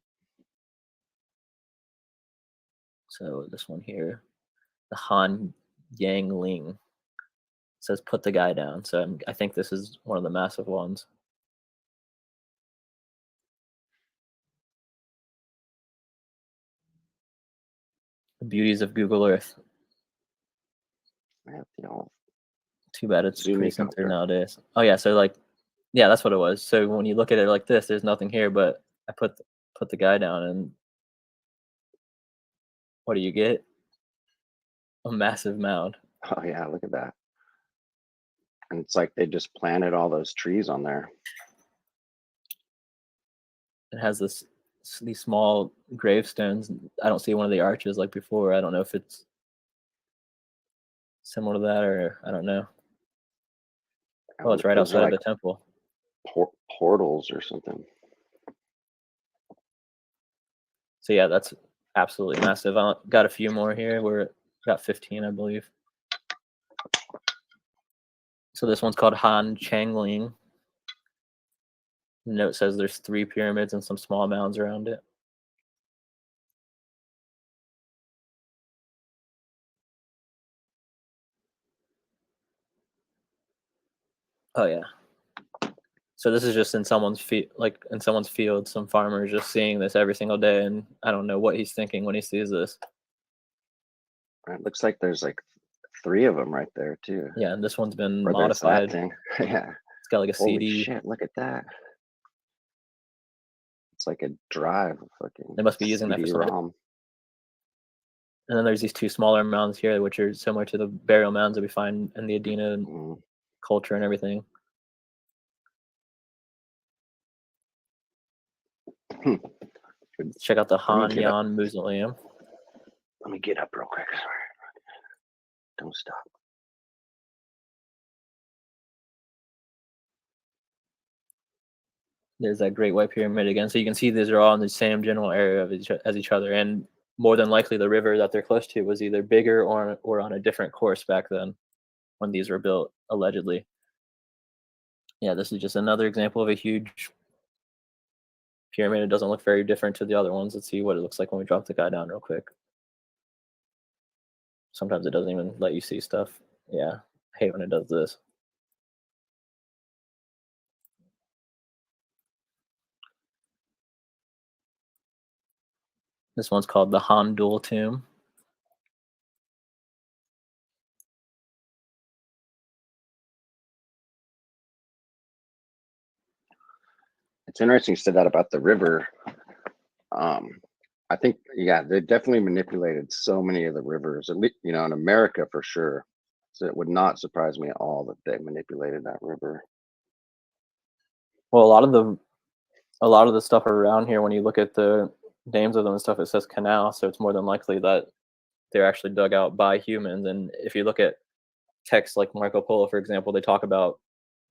So this one here, the Han Yang Ling, says put the guy down. So I think this is one of the massive ones. The beauties of Google Earth. Yeah, you know, Too bad it's Zoom pretty in center color. nowadays. Oh yeah, so like, yeah, that's what it was. So when you look at it like this, there's nothing here, but I put the guy down, and what do you get? A massive mound. Oh yeah, look at that. And it's like they just planted all those trees on there. It has these small gravestones. I don't see one of the arches like before. I don't know if it's similar to that, or I don't know. Oh, it's right Those are outside of like the temple. portals or something. So yeah, that's absolutely massive. I got a few more here. We're got 15, I believe. So this one's called Han Changling. The note says there's 3 pyramids and some small mounds around it. Oh yeah. So this is just in someone's field, some farmer just seeing this every single day, and I don't know what he's thinking when he sees this. It looks like there's like 3 of them right there too. Yeah, and this one's been Or there's that modified. thing. Yeah. It's got like a Holy CD. shit! Look at that. It's like a drive. Fucking. They must be using that for something. CD-ROM. And then there's these 2 smaller mounds here, which are similar to the burial mounds that we find in the Adena culture and everything. Check out the Han Yan Mausoleum. Let me get up real quick. Sorry. Don't stop. There's that Great White Pyramid again. So you can see these are all in the same general area as each other. And more than likely, the river that they're close to was either bigger or on a different course back then when these were built, allegedly. Yeah, this is just another example of a huge pyramid. It doesn't look very different to the other ones. Let's see what it looks like when we drop the guy down real quick. Sometimes it doesn't even let you see stuff. Yeah, I hate when it does this. This one's called the Han Dual Tomb. It's interesting you said that about the river. I think, yeah, they definitely manipulated so many of the rivers, at least, in America for sure. So it would not surprise me at all that they manipulated that river. Well, a lot of the stuff around here, when you look at the names of them and stuff, it says canal, so it's more than likely that they're actually dug out by humans. And if you look at texts like Marco Polo, for example, they talk about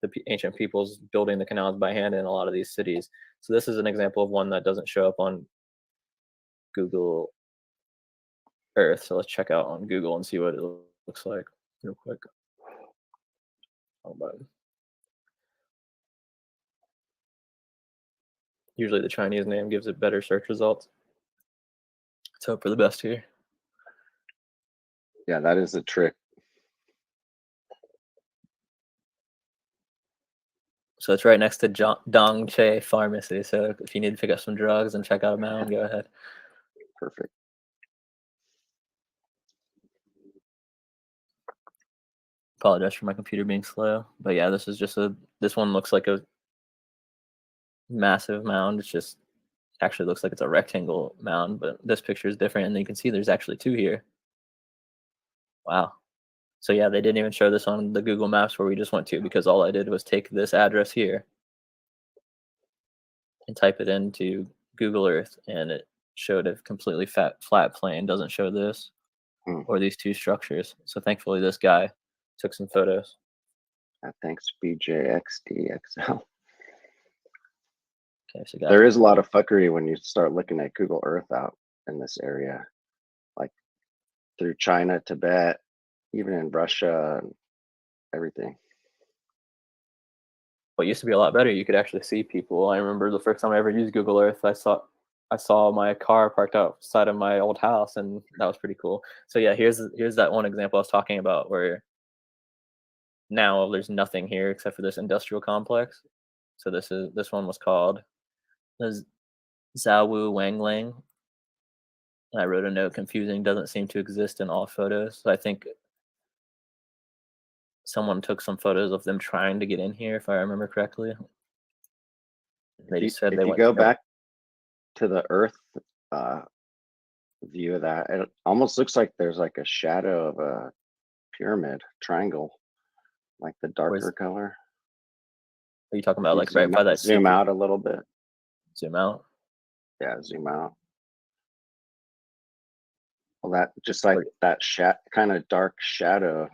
the ancient peoples building the canals by hand in a lot of these cities. So this is an example of one that doesn't show up on Google Earth. So let's check out on Google and see what it looks like real quick. Usually the Chinese name gives it better search results. Let's hope for the best here. Yeah, that is the trick. So it's right next to Dongche Pharmacy. So if you need to pick up some drugs and check out a mound, go ahead. Perfect. Apologize for my computer being slow, but yeah, this is just this one looks like a massive mound. It's just actually looks like it's a rectangle mound, but this picture is different, and you can see there's actually 2 here. Wow. So yeah, they didn't even show this on the Google Maps where we just went to, because all I did was take this address here and type it into Google Earth, and it showed a completely flat plane. Doesn't show this or these 2 structures. So thankfully this guy took some photos. Thanks, BJXDXL. Okay, so there is a lot of fuckery when you start looking at Google Earth out in this area, like through China, Tibet, even in Russia, and everything. Well, it used to be a lot better. You could actually see people. I remember the first time I ever used Google Earth, I saw my car parked outside of my old house, and that was pretty cool. So yeah, here's that one example I was talking about where now there's nothing here except for this industrial complex. So this one was called the Zawu Wanglang. And I wrote a note, confusing, doesn't seem to exist in all photos. So I think someone took some photos of them trying to get in here, if I remember correctly. They just said they if you go back to the Earth view of that, it almost looks like there's like a shadow of a pyramid triangle, like the darker color. Are you talking about like right by that? Zoom out a little bit. Zoom out. Yeah, zoom out. Well, that just like that kind of dark shadow.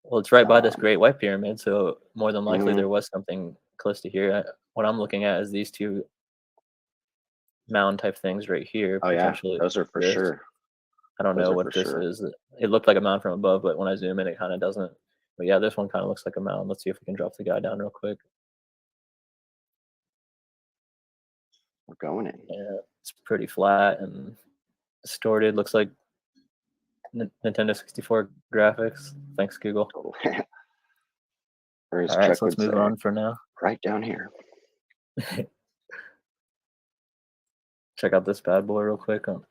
Well, it's right by this Great White Pyramid, so more than likely there was something close to here. What I'm looking at is these 2 mound type things right here. Oh yeah, those are for sure. I don't know what this is. It looked like a mound from above, but when I zoom in, it kind of doesn't. But yeah, this one kind of looks like a mound. Let's see if we can drop the guy down real quick. We're going in. Yeah, it's pretty flat and distorted. Looks like Nintendo 64 graphics. Thanks, Google. All right, so let's move on for now. Right down here. Check out this bad boy real quick on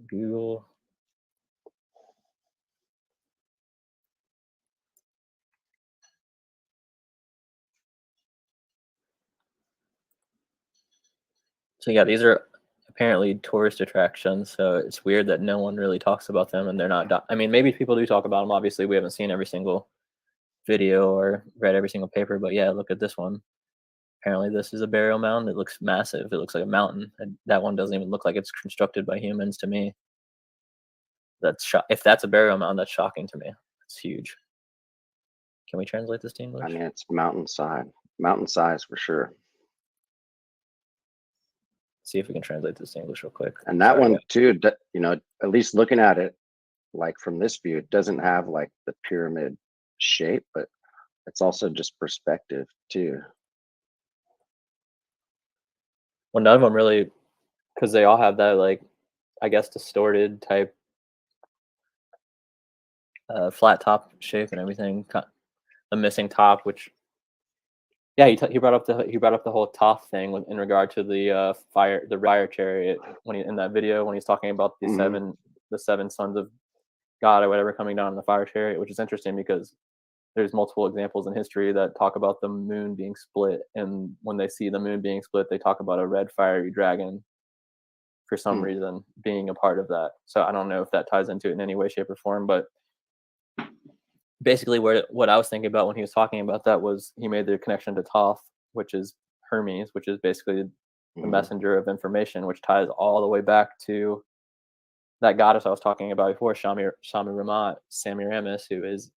Google. So yeah, these are apparently tourist attractions. So it's weird that no one really talks about them, and they're not. I mean, maybe people do talk about them. Obviously, we haven't seen every single video or read every single paper, but yeah, look at this one. Apparently, this is a burial mound. It looks massive. It looks like a mountain, and that one doesn't even look like it's constructed by humans to me. If that's a burial mound, that's shocking to me. It's huge. Can we translate this to English? I mean, it's mountain size for sure. See if we can translate this to English real quick. And that one too, you know, at least looking at it, like from this view, it doesn't have like the pyramid shape, but it's also just perspective too. Well, none of them really, because they all have that, like, I guess, distorted type flat top shape and everything. The missing top, which, yeah, he brought up the whole Thoth thing in regard to the fire chariot when in that video when he's talking about the seven sons of God or whatever coming down in the fire chariot, which is interesting because there's multiple examples in history that talk about the moon being split, and when they see the moon being split, they talk about a red fiery dragon for some reason being a part of that. So I don't know if that ties into it in any way, shape, or form, but basically what I was thinking about when he was talking about that was he made the connection to Thoth, which is Hermes, which is basically the messenger of information, which ties all the way back to that goddess I was talking about before, Semiramis, who is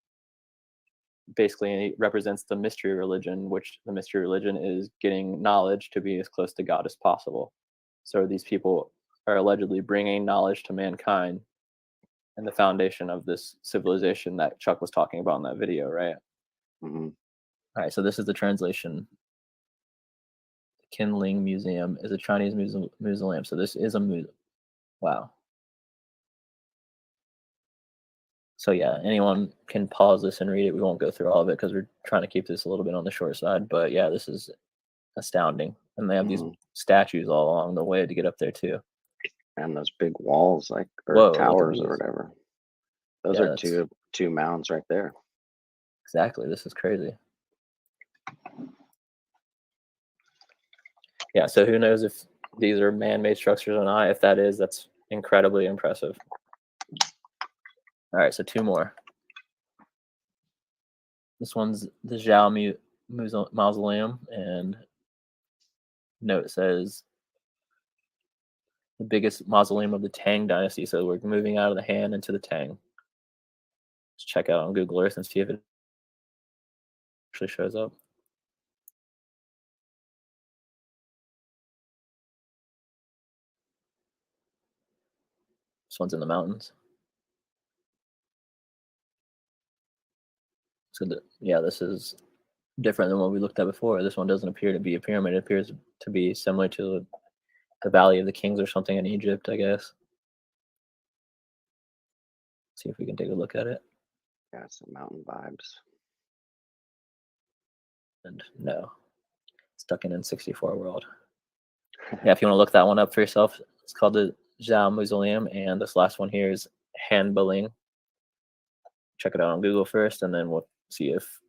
basically represents the mystery religion, which the mystery religion is getting knowledge to be as close to God as possible. So these people are allegedly bringing knowledge to mankind and the foundation of this civilization that Chuck was talking about in that video, right? All right, so this is the translation. The Kinling Museum is a Chinese mausoleum. So this is a museum. Wow. So yeah, anyone can pause this and read it. We won't go through all of it because we're trying to keep this a little bit on the short side. But yeah, this is astounding. And they have these statues all along the way to get up there too. And those big walls, like, or towers or whatever. Those are two mounds right there. Exactly. This is crazy. Yeah, so who knows if these are man-made structures or not. If that is, that's incredibly impressive. All right, so 2 more. This one's the Zhao Mausoleum, and note says the biggest mausoleum of the Tang Dynasty. So we're moving out of the Han into the Tang. Let's check out on Google Earth and see if it actually shows up. This one's in the mountains. So yeah, this is different than what we looked at before. This one doesn't appear to be a pyramid. It appears to be similar to the Valley of the Kings or something in Egypt, I guess. See if we can take a look at it. Yeah, some mountain vibes. And no, stuck in N64 world. Yeah, if you want to look that one up for yourself, it's called the Zhao Mausoleum, and this last one here is Han Baling. Check it out on Google first, and then we'll see if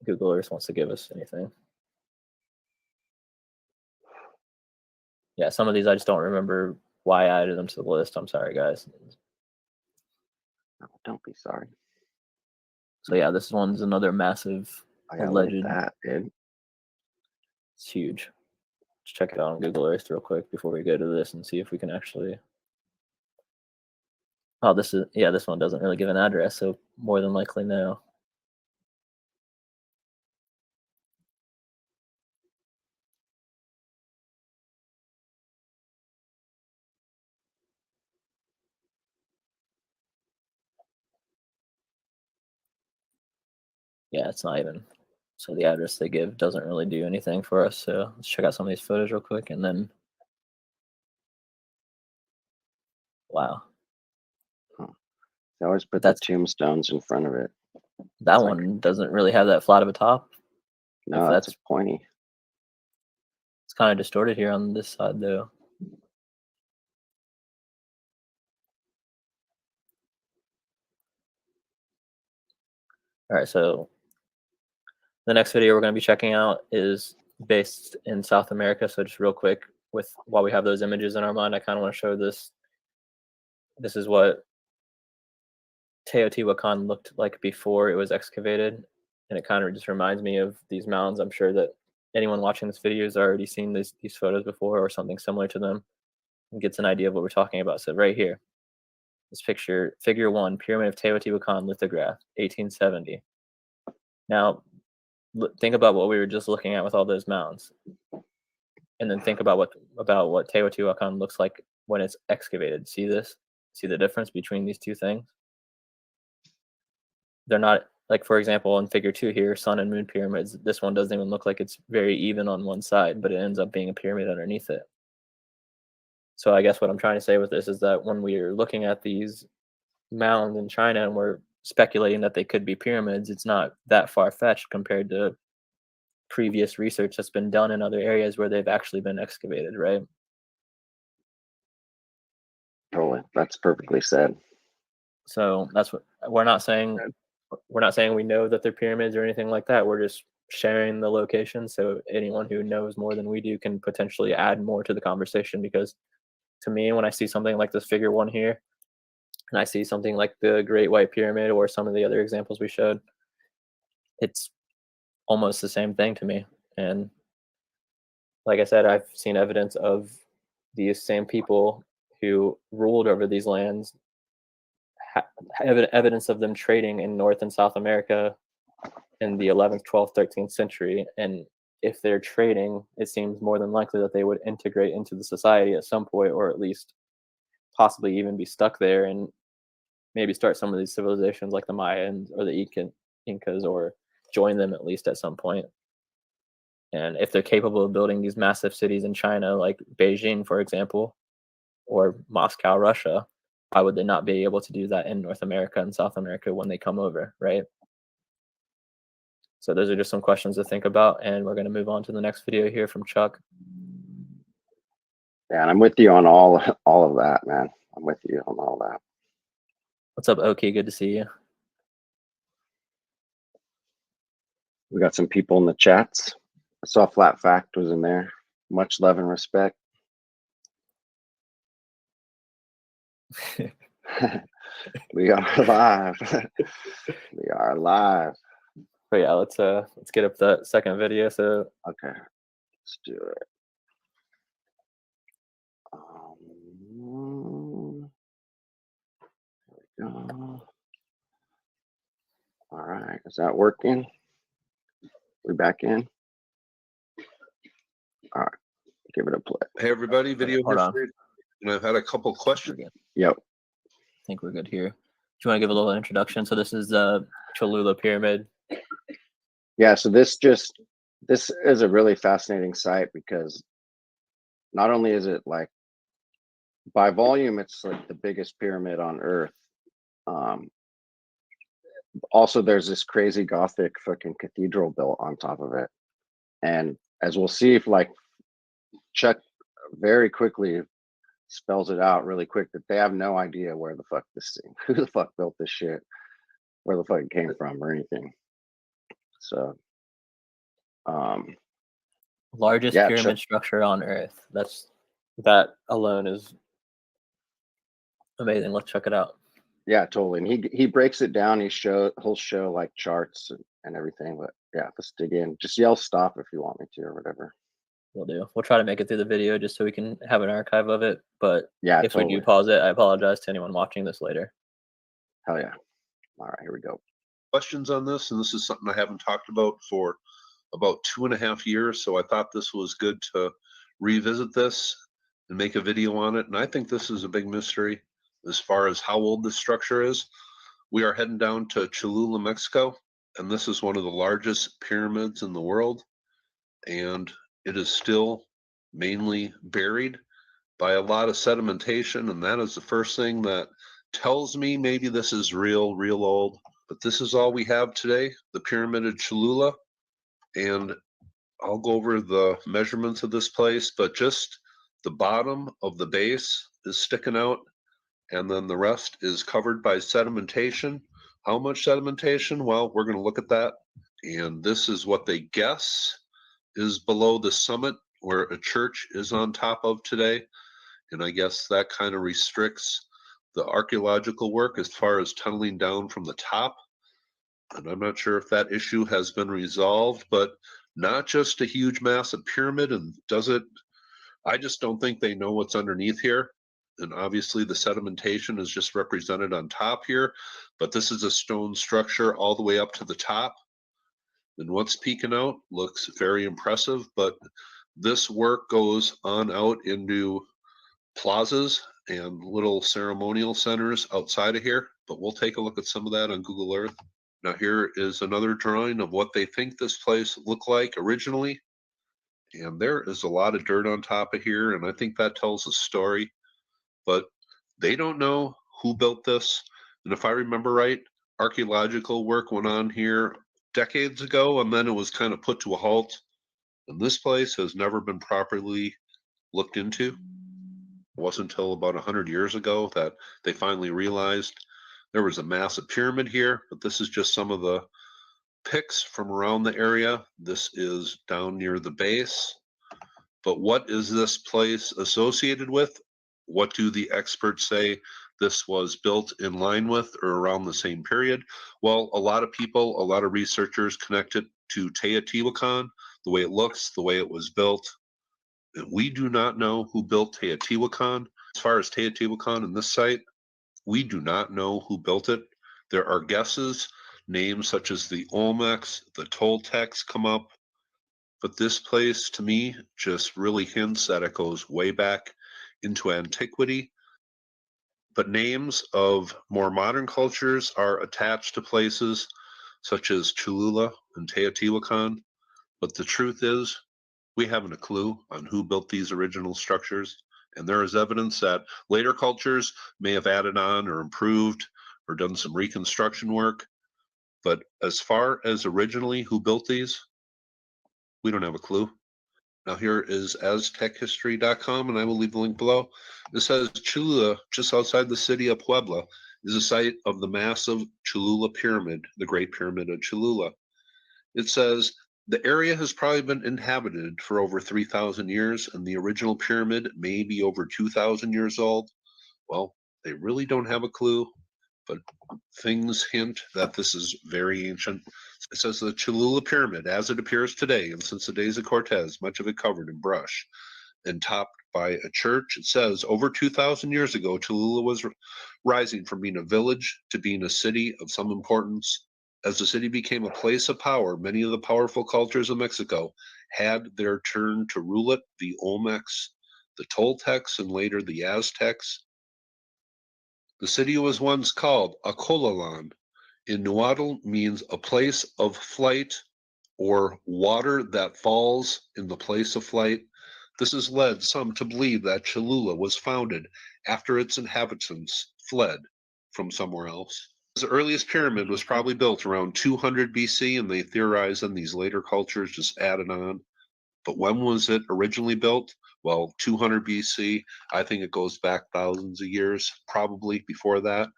Google Earth wants to give us anything. Yeah, some of these I just don't remember why I added them to the list. I'm sorry, guys. Oh, don't be sorry. So yeah, this one's another massive I gotta look alleged. at that, dude. It's huge. Let's check it out on Google Earth real quick before we go to this and see if we can actually. Oh, this one doesn't really give an address, so more than likely no. Yeah, it's not even. So the address they give doesn't really do anything for us. So let's check out some of these photos real quick, and then. Wow. They always put That's- the tombstones in front of it. That It's one doesn't really have that flat of a top. No, that's pointy. It's kind of distorted here on this side, though. All right, so the next video we're going to be checking out is based in South America. So just real quick, while we have those images in our mind, I kind of want to show this. This is what Teotihuacan looked like before it was excavated, and it kind of just reminds me of these mounds. I'm sure that anyone watching this video has already seen these photos before or something similar to them and gets an idea of what we're talking about. So right here, this picture, figure 1, Pyramid of Teotihuacan lithograph, 1870. Now, think about what we were just looking at with all those mounds, and then think about what Teotihuacan looks like when it's excavated. See this? See the difference between these two things? They're not, like, for example, in figure 2 here, sun and moon pyramids, this one doesn't even look like it's very even on one side, but it ends up being a pyramid underneath it. So I guess what I'm trying to say with this is that when we're looking at these mounds in China and we're speculating that they could be pyramids, it's not that far-fetched compared to previous research that's been done in other areas where they've actually been excavated, right? Totally. That's perfectly said. So that's what we're not saying. We're not saying we know that they're pyramids or anything like that. We're just sharing the location, so anyone who knows more than we do can potentially add more to the conversation. Because to me, when I see something like this figure 1 here, and I see something like the Great White Pyramid or some of the other examples we showed, it's almost the same thing to me. And like I said, I've seen evidence of these same people who ruled over these lands, evidence of them trading in North and South America in the 11th, 12th, 13th century. And if they're trading, it seems more than likely that they would integrate into the society at some point, or at least possibly even be stuck there and maybe start some of these civilizations like the Mayans or the Incas, or join them at least at some point. And if they're capable of building these massive cities in China, like Beijing, for example, or Moscow, Russia, why would they not be able to do that in North America and South America when they come over, right? So those are just some questions to think about, and we're going to move on to the next video here from Chuck. Yeah, and I'm with you on all of that, man. I'm with you on all that. What's up, Oki? Good to see you. We got some people in the chats. I saw Flat Fact was in there. Much love and respect. We are live. We are live. But yeah, let's get up that second video. So Okay, let's do it. There we go. All right, is that working? We back in? All right, give it a play. Hey everybody, video Hold on. history. And I've had a couple questions. Yep. I think we're good here. Do you want to give a little introduction? So this is the Cholula Pyramid. Yeah, so this is a really fascinating site because not only is it like by volume, it's like the biggest pyramid on Earth. Also, there's this crazy Gothic fucking cathedral built on top of it. And as we'll see, if like Chuck very quickly spells it out really quick that they have no idea where the fuck this thing, who the fuck built this shit, where the fuck it came from or anything. So, Largest yeah, pyramid structure on Earth. That alone is amazing. Let's check it out. Yeah, totally. And he breaks it down. He'll show like charts and everything. But yeah, let's dig in. Just yell stop if you want me to or whatever. We'll do. We'll try to make it through the video just so we can have an archive of it. But yeah, if totally. we do pause it, I apologize to anyone watching this later. Hell yeah. All right, here we go. Questions on this, and this is something I haven't talked about for about 2.5 years. So I thought this was good to revisit this and make a video on it. And I think this is a big mystery as far as how old this structure is. We are heading down to Cholula, Mexico, and this is one of the largest pyramids in the world. And it is still mainly buried by a lot of sedimentation. And that is the first thing that tells me maybe this is real old. But this is all we have today, the Pyramid of Cholula. And I'll go over the measurements of this place, but just the bottom of the base is sticking out, and then the rest is covered by sedimentation. How much sedimentation? Well, we're going to look at that. And this is what they guess is below the summit where a church is on top of today. And I guess that kind of restricts the archaeological work as far as tunneling down from the top. And I'm not sure if that issue has been resolved, but not just a huge massive pyramid. And I just don't think they know what's underneath here. And obviously the sedimentation is just represented on top here, but this is a stone structure all the way up to the top. And what's peeking out looks very impressive, but this work goes on out into plazas and little ceremonial centers outside of here. But we'll take a look at some of that on Google Earth. Now here is another drawing of what they think this place looked like originally. And there is a lot of dirt on top of here, and I think that tells a story. But they don't know who built this. And if I remember right, archaeological work went on here decades ago, and then it was kind of put to a halt. And this place has never been properly looked into. It wasn't until about 100 years ago that they finally realized there was a massive pyramid here, but this is just some of the pics from around the area. This is down near the base. But what is this place associated with? What do the experts say this was built in line with or around the same period? Well, a lot of people, a lot of researchers connect it to Teotihuacan, the way it looks, the way it was built. We do not know who built Teotihuacan. As far as Teotihuacan in this site, we do not know who built it. There are guesses, names such as the Olmecs, the Toltecs come up. But this place, to me, just really hints that it goes way back into antiquity. But names of more modern cultures are attached to places such as Cholula and Teotihuacan. But the truth is, we haven't a clue on who built these original structures. And there is evidence that later cultures may have added on or improved or done some reconstruction work. But as far as originally who built these, we don't have a clue. Now here is aztechistory.com, and I will leave the link below. It says Cholula, just outside the city of Puebla, is a site of the massive Cholula Pyramid, the Great Pyramid of Cholula. It says The area has probably been inhabited for over 3,000 years, and the original pyramid may be over 2,000 years old. Well, they really don't have a clue, but things hint that this is very ancient. It says the Cholula Pyramid, as it appears today, and since the days of Cortez, much of it covered in brush and topped by a church. It says over 2,000 years ago, Cholula was rising from being a village to being a city of some importance. As the city became a place of power, many of the powerful cultures of Mexico had their turn to rule it. The Olmecs, the Toltecs, and later the Aztecs. The city was once called Acolalan. In Nahuatl means a place of flight or water that falls in the place of flight. This has led some to believe that Cholula was founded after its inhabitants fled from somewhere else. The earliest pyramid was probably built around 200 BC, and they theorize that these later cultures just added on. But when was it originally built? Well, 200 BC. I think it goes back thousands of years, probably before that.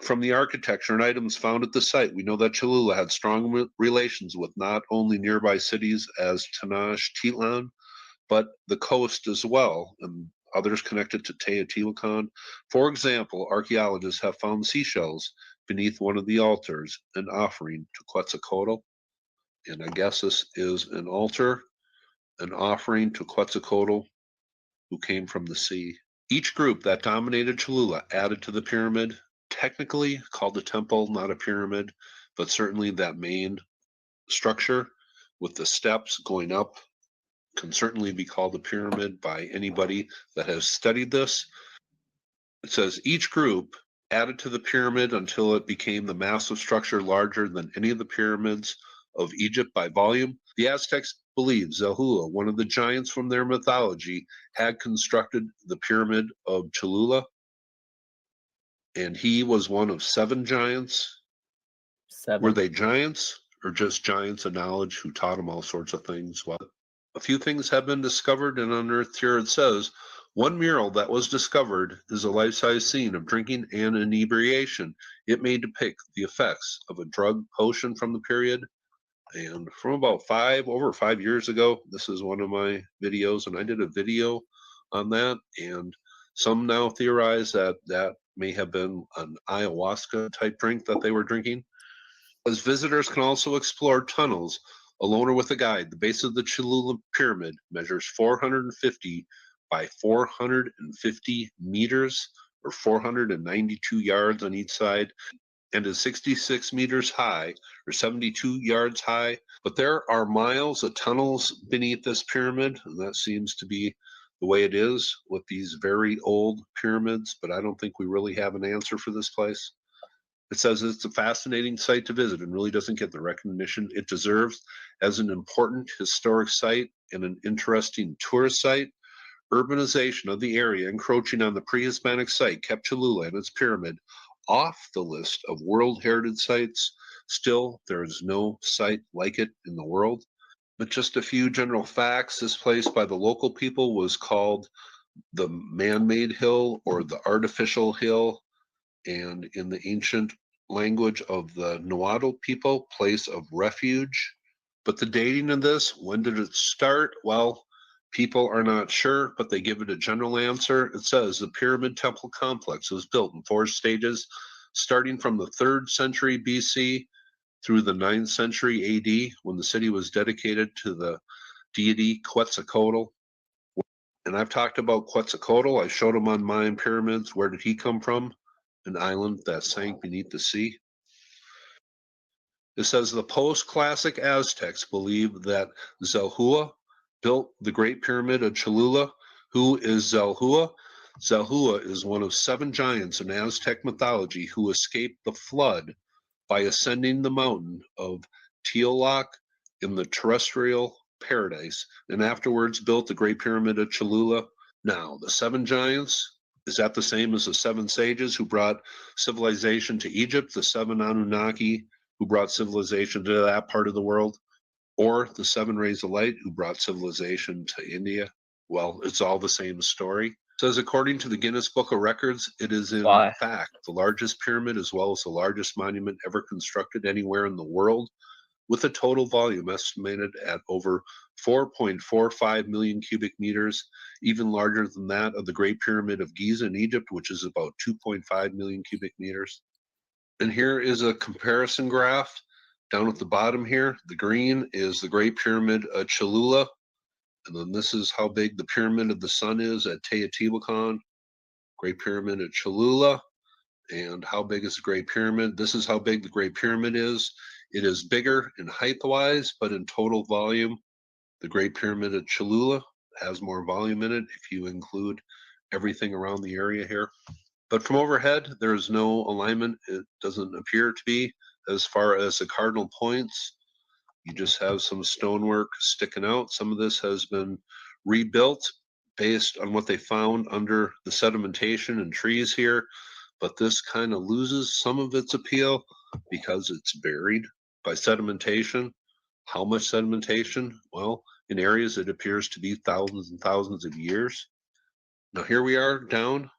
From the architecture and items found at the site, we know that Cholula had strong relations with not only nearby cities as Tenochtitlan, but the coast as well, and others connected to Teotihuacan. For example, archaeologists have found seashells beneath one of the altars, an offering to Quetzalcoatl. And I guess this is an altar, an offering to Quetzalcoatl, who came from the sea. Each group that dominated Cholula added to the pyramid, technically called the temple, not a pyramid, but certainly that main structure with the steps going up can certainly be called a pyramid by anybody that has studied this. It says each group added to the pyramid until it became the massive structure larger than any of the pyramids of Egypt by volume. The Aztecs believed Zelhua, one of the giants from their mythology, had constructed the pyramid of Cholula, and he was one of 7 giants. 7. Were they giants or just giants of knowledge who taught him all sorts of things? Well, a few things have been discovered and unearthed here. It says one mural that was discovered is a life-size scene of drinking and inebriation. It may depict the effects of a drug potion from the period. And from about over 5 years ago, this is one of my videos, and I did a video on that. And some now theorize that that may have been an ayahuasca type drink that they were drinking. As visitors can also explore tunnels alone or with a guide. The base of the Cholula Pyramid measures 450 by 450 meters, or 492 yards on each side, and is 66 meters high, or 72 yards high. But there are miles of tunnels beneath this pyramid, and that seems to be the way it is with these very old pyramids, but I don't think we really have an answer for this place. It says it's a fascinating site to visit and really doesn't get the recognition it deserves as an important historic site and an interesting tourist site. Urbanization of the area encroaching on the pre-Hispanic site kept Cholula and its pyramid off the list of World Heritage Sites. Still, there is no site like it in the world. But just a few general facts. This place by the local people was called the man-made hill or the artificial hill, and in the ancient language of the Nahuatl people, place of refuge. But the dating of this, when did it start? Well, people are not sure, but they give it a general answer. It says the pyramid temple complex was built in 4 stages, starting from the 3rd century BC through the 9th century AD, when the city was dedicated to the deity Quetzalcoatl. And I've talked about Quetzalcoatl. I showed him on Mayan pyramids. Where did he come from? An island that sank beneath the sea. It says the post-classic Aztecs believed that Zelhua built the Great Pyramid of Cholula. Who is Zelhua? Zelhua is one of 7 giants in Aztec mythology who escaped the flood by ascending the mountain of Teoloc in the terrestrial paradise, and afterwards built the Great Pyramid of Cholula. Now, the 7 giants, is that the same as the 7 sages who brought civilization to Egypt, the 7 Anunnaki who brought civilization to that part of the world, or the 7 rays of light who brought civilization to India? Well, it's all the same story. It says, according to the Guinness Book of Records, it is in fact the largest pyramid as well as the largest monument ever constructed anywhere in the world. with a total volume estimated at over 4.45 million cubic meters, even larger than that of the Great Pyramid of Giza in Egypt, which is about 2.5 million cubic meters. And here is a comparison graph. Down at the bottom here, the green is the Great Pyramid of Cholula. And then this is how big the Pyramid of the Sun is at Teotihuacan, Great Pyramid at Cholula. And how big is the Great Pyramid? This is how big the Great Pyramid is. It is bigger in height-wise, but in total volume, the Great Pyramid at Cholula has more volume in it if you include everything around the area here. But from overhead, there is no alignment. It doesn't appear to be as far as the cardinal points. You just have some stonework sticking out. Some of this has been rebuilt based on what they found under the sedimentation and trees here. But this kind of loses some of its appeal because it's buried by sedimentation. How much sedimentation? Well, in areas it appears to be thousands and thousands of years. Now here we are down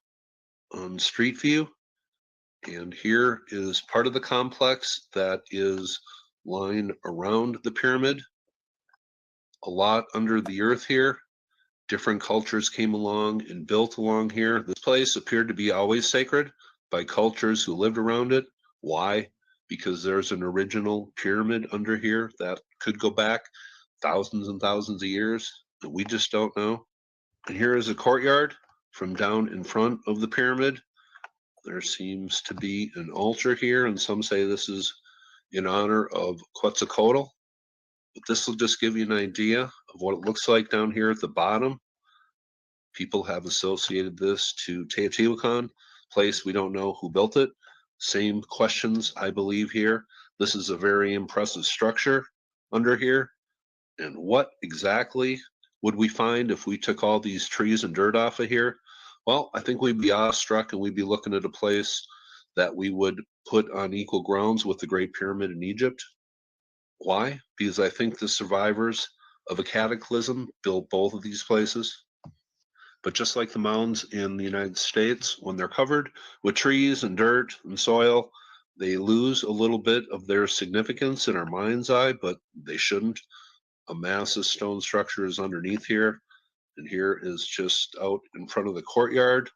on Street View, and here is part of the complex that is lying around the pyramid. A lot under the earth here. Different cultures came along and built along here. This place appeared to be always sacred by cultures who lived around it. Why? Because there's an original pyramid under here that could go back thousands and thousands of years that we just don't know. And here is a courtyard from down in front of the pyramid. There seems to be an altar here, and some say this is in honor of Quetzalcoatl. But this will just give you an idea of what it looks like down here at the bottom. People have associated this to Teotihuacan, place we don't know who built it. Same questions, I believe, here. This is a very impressive structure under here. And what exactly would we find if we took all these trees and dirt off of here? Well, I think we'd be awestruck and we'd be looking at a place that we would put on equal grounds with the Great Pyramid in Egypt. Why? Because I think the survivors of a cataclysm built both of these places. But just like the mounds in the United States, when they're covered with trees and dirt and soil, they lose a little bit of their significance in our mind's eye, but they shouldn't. A massive stone structure is underneath here, and here is just out in front of the courtyard,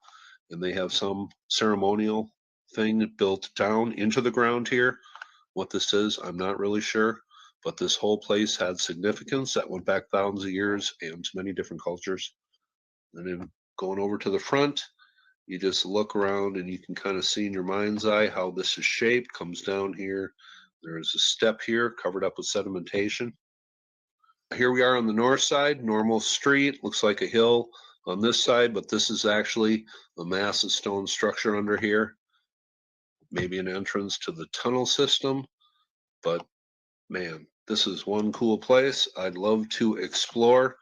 and they have some ceremonial thing built down into the ground here. What this is, I'm not really sure, but this whole place had significance that went back thousands of years and to many different cultures. And then going over to the front, you just look around and you can kind of see in your mind's eye how this is shaped, comes down here. There's a step here covered up with sedimentation. Here we are on the north side, normal street, looks like a hill on this side, but this is actually a massive stone structure under here. Maybe an entrance to the tunnel system, but man, this is one cool place I'd love to explore.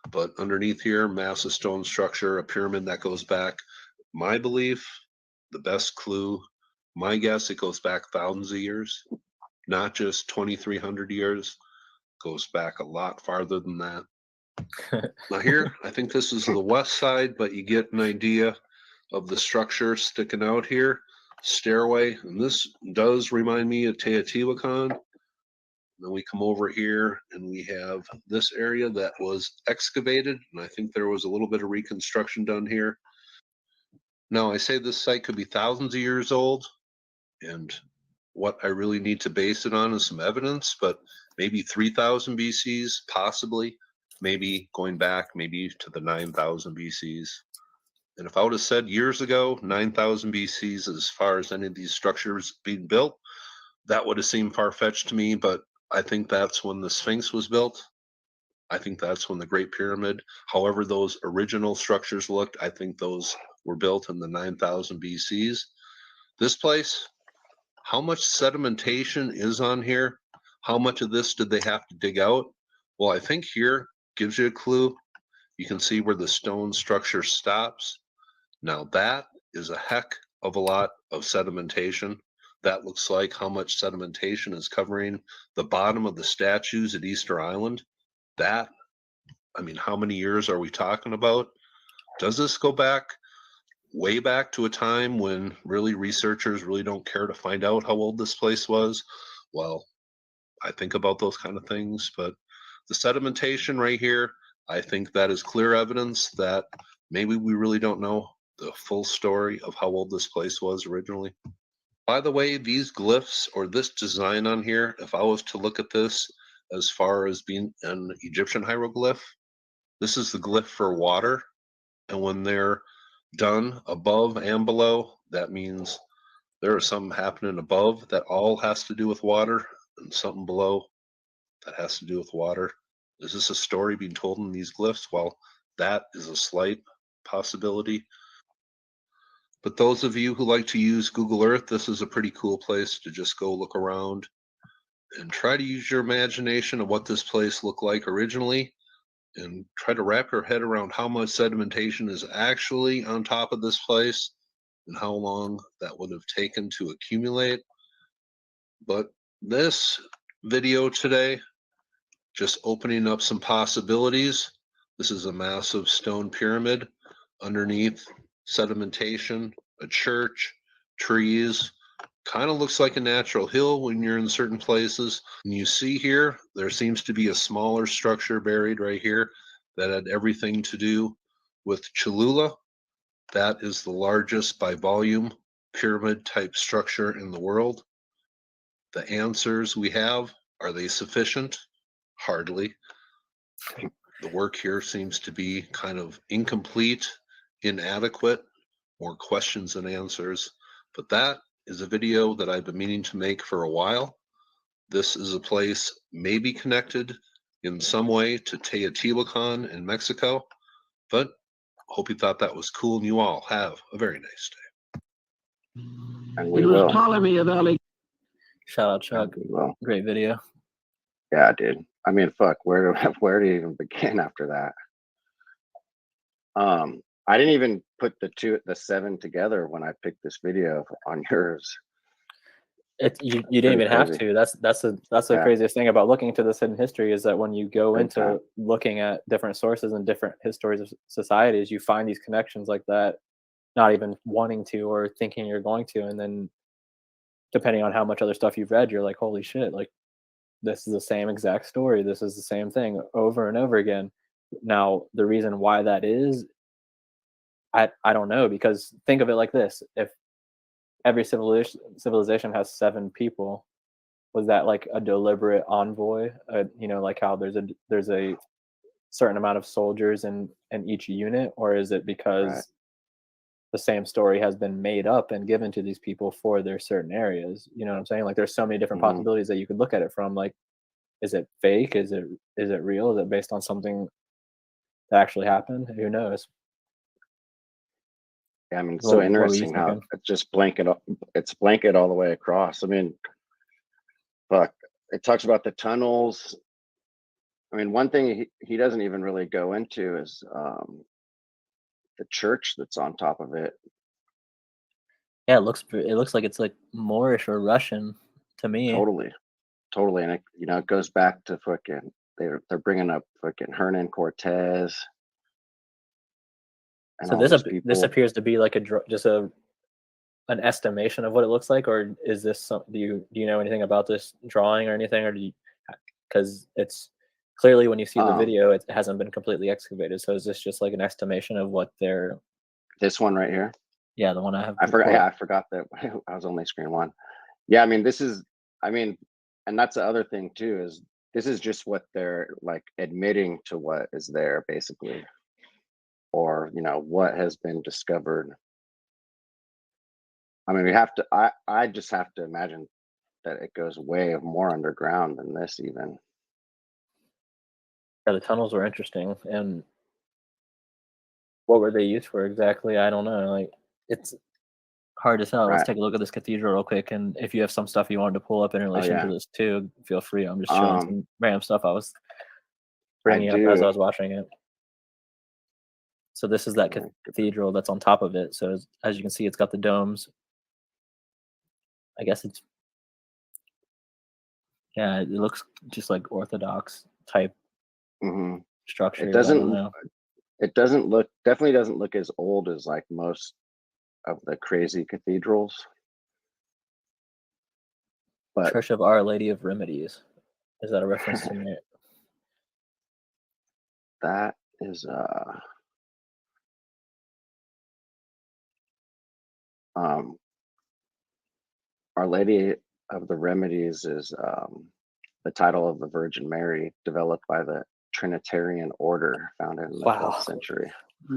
But underneath here, massive stone structure, a pyramid that goes back, my belief, the best clue, my guess, it goes back thousands of years, not just 2,300 years, goes back a lot farther than that. Now here, I think this is the west side, but you get an idea of the structure sticking out here, stairway, and this does remind me of Teotihuacan. Then we come over here and we have this area that was excavated, and I think there was a little bit of reconstruction done here. Now, I say this site could be thousands of years old, and what I really need to base it on is some evidence, but maybe 3,000 BCs, possibly, maybe going back maybe to the 9,000 BCs. And if I would have said years ago, 9,000 BCs as far as any of these structures being built, that would have seemed far-fetched to me, but I think that's when the Sphinx was built. I think that's when the Great Pyramid, however those original structures looked, I think those were built in the 9,000 BCs. This place, how much sedimentation is on here? How much of this did they have to dig out? Well, I think here gives you a clue. You can see where the stone structure stops. Now that is a heck of a lot of sedimentation. That looks like how much sedimentation is covering the bottom of the statues at Easter Island. That, I mean, how many years are we talking about? Does this go back way back to a time when really researchers really don't care to find out how old this place was? Well, I think about those kind of things. But the sedimentation right here, I think that is clear evidence that maybe we really don't know the full story of how old this place was originally. By the way, these glyphs or this design on here, if I was to look at this as far as being an Egyptian hieroglyph, this is the glyph for water. And when they're done above and below, that means there is something happening above that all has to do with water, and something below that has to do with water. Is this a story being told in these glyphs? Well, that is a slight possibility. But those of you who like to use Google Earth, this is a pretty cool place to just go look around and try to use your imagination of what this place looked like originally, and try to wrap your head around how much sedimentation is actually on top of this place and how long that would have taken to accumulate. But this video today, just opening up some possibilities. This is a massive stone pyramid underneath sedimentation, a church, trees. Kind of looks like a natural hill when you're in certain places. And you see here, there seems to be a smaller structure buried right here that had everything to do with Cholula. That is the largest by volume pyramid type structure in the world. The answers we have, are they sufficient? Hardly. The work here seems to be kind of incomplete, inadequate, more questions than answers. But that is a video that I've been meaning to make for a while. This is a place maybe connected in some way to Teotihuacan in Mexico, but hope you thought that was cool, and you all have a very nice day. And we will. Ptolemy of Alexandria. Shout out, Chuck. Well, Great video. yeah, dude. I mean, fuck. Where do you even begin after that? I didn't even put the 7 together when I picked this video on yours. You didn't even have to. That's the craziest thing about looking into this hidden history, is that when you go into looking at different sources and different histories of societies, you find these connections like that, not even wanting to or thinking you're going to, and then depending on how much other stuff you've read, you're like, holy shit, like this is the same exact story. This is the same thing over and over again. Now, the reason why that is, I don't know, because think of it like this: if every civilization has 7 people, was that like a deliberate envoy? Like how there's a certain amount of soldiers in each unit, or is it because the same story has been made up and given to these people for their certain areas? You know what I'm saying? Like there's so many different possibilities that you could look at it from. Like, is it fake? Is it real? Is it based on something that actually happened? Who knows? Yeah, I mean, it's so interesting how it's just blanket all the way across. I mean, fuck, it talks about the tunnels. I mean, one thing he doesn't even really go into is the church that's on top of it. Yeah, it looks like it's like Moorish or Russian to me. Totally, and it goes back to fucking they're bringing up fucking Hernan Cortez. So this appears to be like an estimation of what it looks like, or is this do you know anything about this drawing or anything, or because it's clearly when you see the video it hasn't been completely excavated, so is this just like an estimation of what they're this one right here? Yeah, the one I have. I forgot that I was only screen 1. Yeah, I mean and that's the other thing too, is this is just what they're like admitting to what is there basically, or what has been discovered. I mean, I just have to imagine that it goes way more underground than this even. Yeah, the tunnels were interesting, and what were they used for exactly? I don't know. Like, it's hard to tell. Let's take a look at this cathedral real quick, and if you have some stuff you wanted to pull up in relation to this too, feel free. I'm just showing some random stuff I was bringing up as I was watching it. So this is that cathedral that's on top of it. So as you can see, it's got the domes. I guess it looks just like Orthodox type structure. It definitely doesn't look as old as like most of the crazy cathedrals. But Church of Our Lady of Remedies. Is that a reference to me? That is Our Lady of the Remedies is the title of the Virgin Mary, developed by the Trinitarian order founded in the 12th century.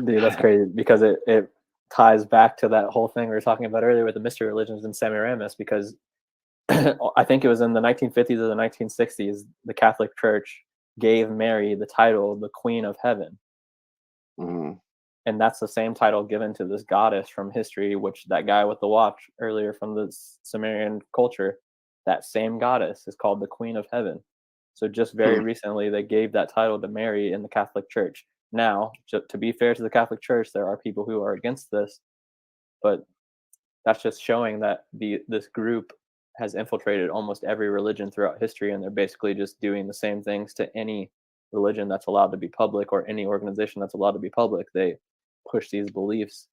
Dude, that's crazy, because it ties back to that whole thing we were talking about earlier with the mystery religions and Semiramis, because I think it was in the 1950s or the 1960s, the Catholic Church gave Mary the title the Queen of Heaven. Mm-hmm. And that's the same title given to this goddess from history, which that guy with the watch earlier from the Sumerian culture, that same goddess is called the Queen of Heaven. So just very recently, they gave that title to Mary in the Catholic Church. Now, to be fair to the Catholic Church, there are people who are against this, but that's just showing that this group has infiltrated almost every religion throughout history, and they're basically just doing the same things to any religion that's allowed to be public, or any organization that's allowed to be public. They push these beliefs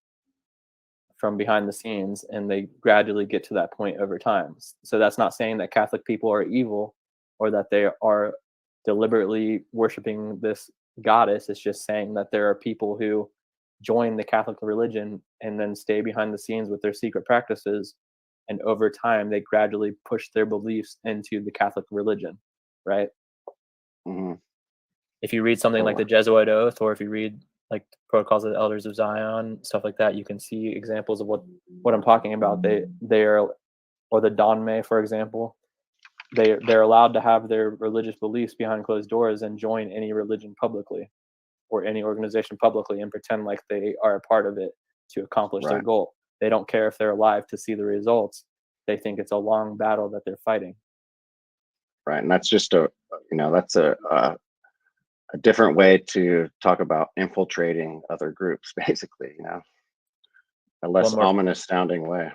from behind the scenes, and they gradually get to that point over time. So that's not saying that Catholic people are evil or that they are deliberately worshiping this goddess. It's just saying that there are people who join the Catholic religion and then stay behind the scenes with their secret practices, and over time they gradually push their beliefs into the Catholic religion, right? Mm-hmm. If you read something like the Jesuit Oath, or if you read like the Protocols of the Elders of Zion, stuff like that, you can see examples of what I'm talking about. They are, or the Donme, for example, they're allowed to have their religious beliefs behind closed doors and join any religion publicly, or any organization publicly, and pretend like they are a part of it to accomplish their goal. They don't care if they're alive to see the results. They think it's a long battle that they're fighting. Right, and that's just that's a different way to talk about infiltrating other groups, basically, a less ominous sounding way.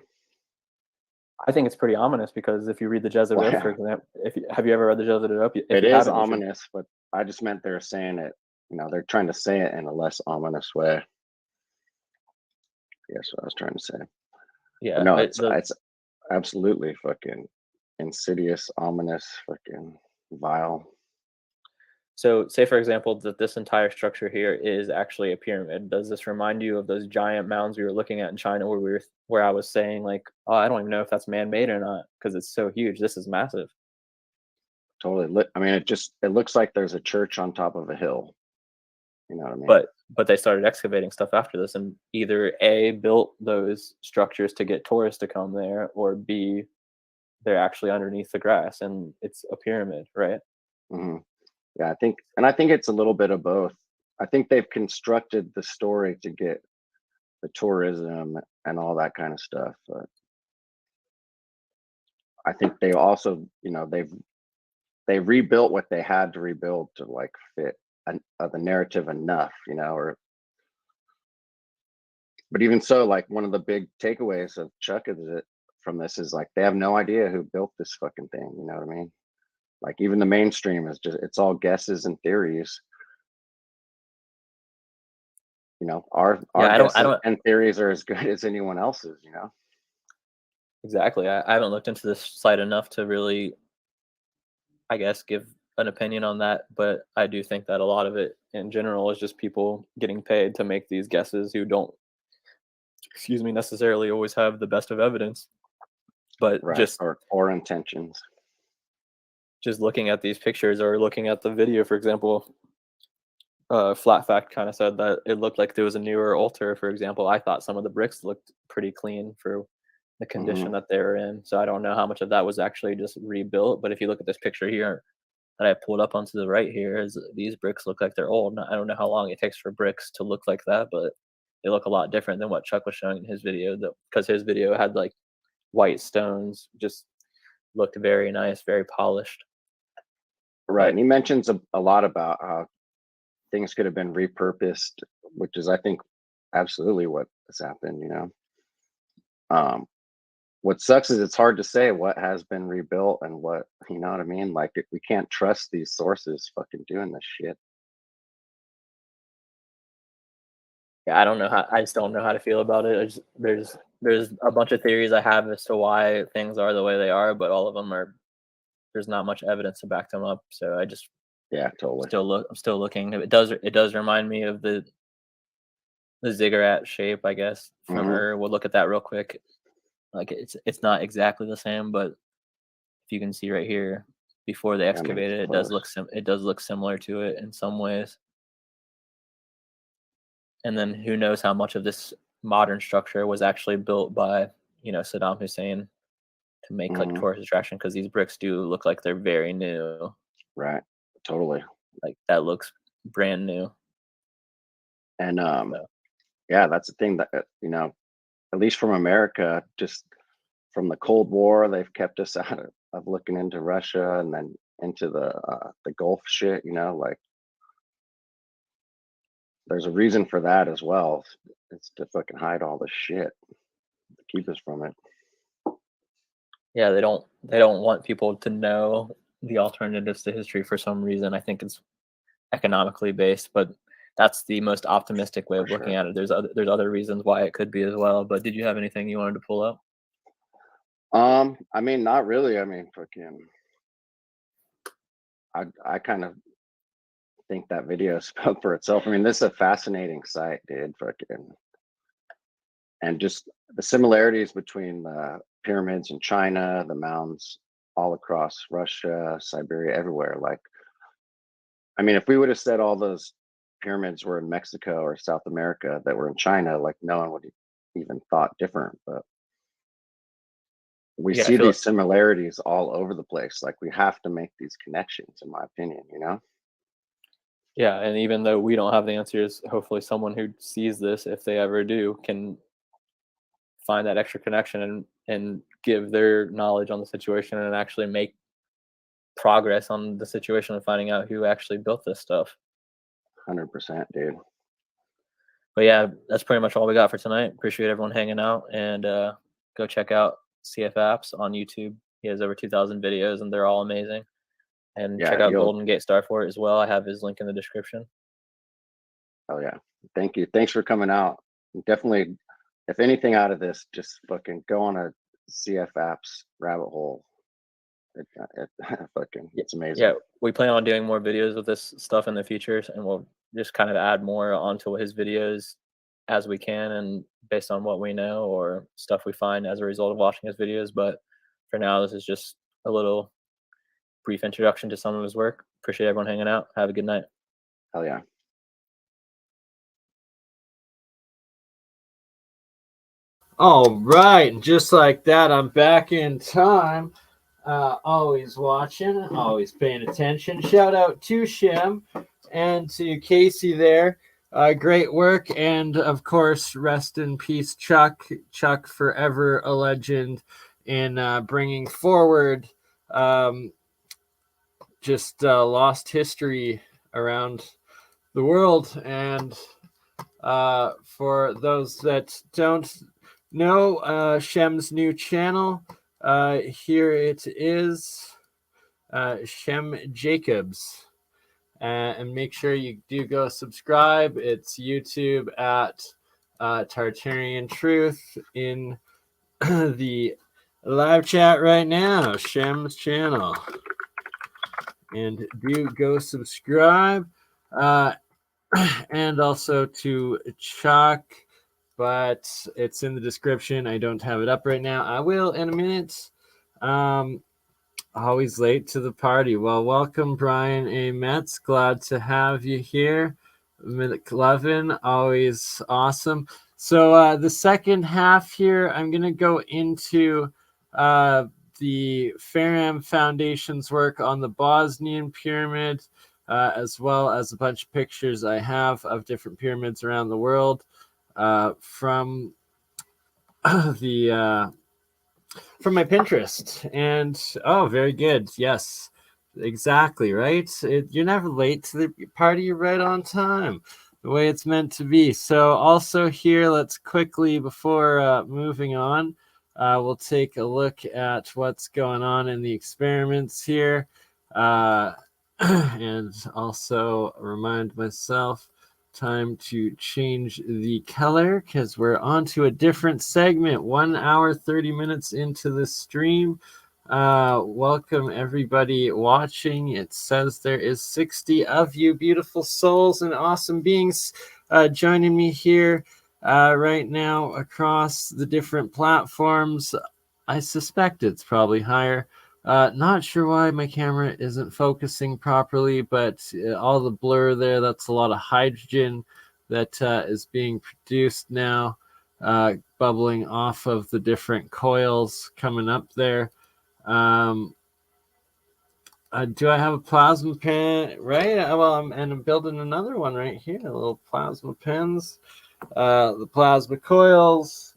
I think it's pretty ominous, because if you read the Jesuit Oath, for example, have you ever read the Jesuit Oath? It is ominous, but I just meant they're saying it, they're trying to say it in a less ominous way. That's what I was trying to say. Yeah. But no, it's absolutely fucking insidious, ominous, fucking vile. So say, for example, that this entire structure here is actually a pyramid. Does this remind you of those giant mounds we were looking at in China, where I was saying like, oh, I don't even know if that's man-made or not, because it's so huge. This is massive. Totally. I mean, it looks like there's a church on top of a hill. You know what I mean? But they started excavating stuff after this, and either A, built those structures to get tourists to come there, or B, they're actually underneath the grass and it's a pyramid, right? Mm-hmm. Yeah, I think it's a little bit of both. I think they've constructed the story to get the tourism and all that kind of stuff. But I think they also, they rebuilt what they had to rebuild to like fit the narrative enough, but even so, like one of the big takeaways of Chuck from this is like they have no idea who built this fucking thing. You know what I mean? Like even the mainstream is it's all guesses and theories. Our guesses and theories are as good as anyone else's. Exactly. I haven't looked into this site enough to really, I guess, give an opinion on that, but I do think that a lot of it in general is just people getting paid to make these guesses who don't, necessarily always have the best of evidence, but just or intentions. Just looking at these pictures or looking at the video, for example, Flat Fact kind of said that it looked like there was a newer altar, for example. I thought some of the bricks looked pretty clean for the condition that they were in. So I don't know how much of that was actually just rebuilt. But if you look at this picture here that I pulled up onto the right here, these bricks look like they're old. I don't know how long it takes for bricks to look like that, but they look a lot different than what Chuck was showing in his video, because his video had like white stones, just looked very nice, very polished. Right. And he mentions a lot about how things could have been repurposed, which is, I think, absolutely what has happened, What sucks is it's hard to say what has been rebuilt and what, you know what I mean? Like we can't trust these sources fucking doing this shit. Yeah, I just don't know how to feel about it. There's a bunch of theories I have as to why things are the way they are, but all of them are there's not much evidence to back them up. So I just totally. I'm still looking. It does remind me of the ziggurat shape, I guess, from Ur. We'll look at that real quick. Like it's not exactly the same, but if you can see right here, before they excavated it, it does look similar to it in some ways. And then who knows how much of this modern structure was actually built by, Saddam Hussein to make like tourist attraction, because these bricks do look like they're very new. Right. Totally. Like that looks brand new. And that's the thing that at least from America, just from the Cold War, they've kept us out of looking into Russia and then into the Gulf shit. Like there's a reason for that as well. It's to fucking hide all the shit, to keep us from it. Yeah, they don't want people to know the alternatives to history for some reason. I think it's economically based, but that's the most optimistic way of looking at it. There's other reasons why it could be as well. But did you have anything you wanted to pull up? I mean, not really. I mean, fucking, I kind of think that video spoke for itself. I mean, this is a fascinating site, dude. Fucking, and just the similarities between the pyramids in China, the mounds all across Russia, Siberia, everywhere. Like, I mean, if we would have said all those pyramids were in Mexico or South America that were in China, like no one would have even thought different. But we see these similarities all over the place. Like we have to make these connections, in my opinion, Yeah, and even though we don't have the answers, hopefully someone who sees this, if they ever do, can find that extra connection and give their knowledge on the situation and actually make progress on the situation and finding out who actually built this stuff. 100%, dude. But yeah, that's pretty much all we got for tonight. Appreciate everyone hanging out, and go check out CF Apps on YouTube. He has over 2,000 videos and they're all amazing. And check out Golden Gate Starfort as well. I have his link in the description. Oh yeah. Thank you. Thanks for coming out. Definitely, if anything out of this, just fucking go on a CF Apps rabbit hole. It's amazing. Yeah, we plan on doing more videos with this stuff in the future, and we'll just kind of add more onto his videos as we can, and based on what we know or stuff we find as a result of watching his videos. But for now, this is just a little brief introduction to some of his work. Appreciate everyone hanging out. Have a good night. Hell yeah. All right, just like that, I'm back in time. Always watching, always paying attention. Shout out to Shem and to Casey there. Great work. And of course, rest in peace, Chuck. Chuck, forever a legend in bringing forward just lost history around the world. And for those that don't know, Shem's new channel, here it is, Shem Jacobs, and make sure you do go subscribe. It's YouTube at Tartarian Truth in the live chat right now, Shem's channel, and do go subscribe, and also to Chuck, but it's in the description. I don't have it up right now. I will in a minute. Always late to the party. Well, welcome, Brian A. Metz. Glad to have you here. Minute 11, always awesome. So the second half here, I'm going to go into the Faram Foundation's work on the Bosnian pyramid, as well as a bunch of pictures I have of different pyramids around the world. From from my Pinterest, and very good. Yes, exactly right. You're never late to the party. You're right on time, the way it's meant to be. So also here, let's quickly, before moving on, we'll take a look at what's going on in the experiments here, and also remind myself, time to change the color because we're on to a different segment. 1 hour 30 minutes into the stream. Welcome everybody watching. It says there is 60 of you beautiful souls and awesome beings joining me here right now across the different platforms. I suspect it's probably higher. Not sure why my camera isn't focusing properly, but all the blur there, that's a lot of hydrogen that is being produced now, bubbling off of the different coils coming up there. Do I have a plasma pen? Right. Well, I'm building another one right here. The little plasma pens, the plasma coils.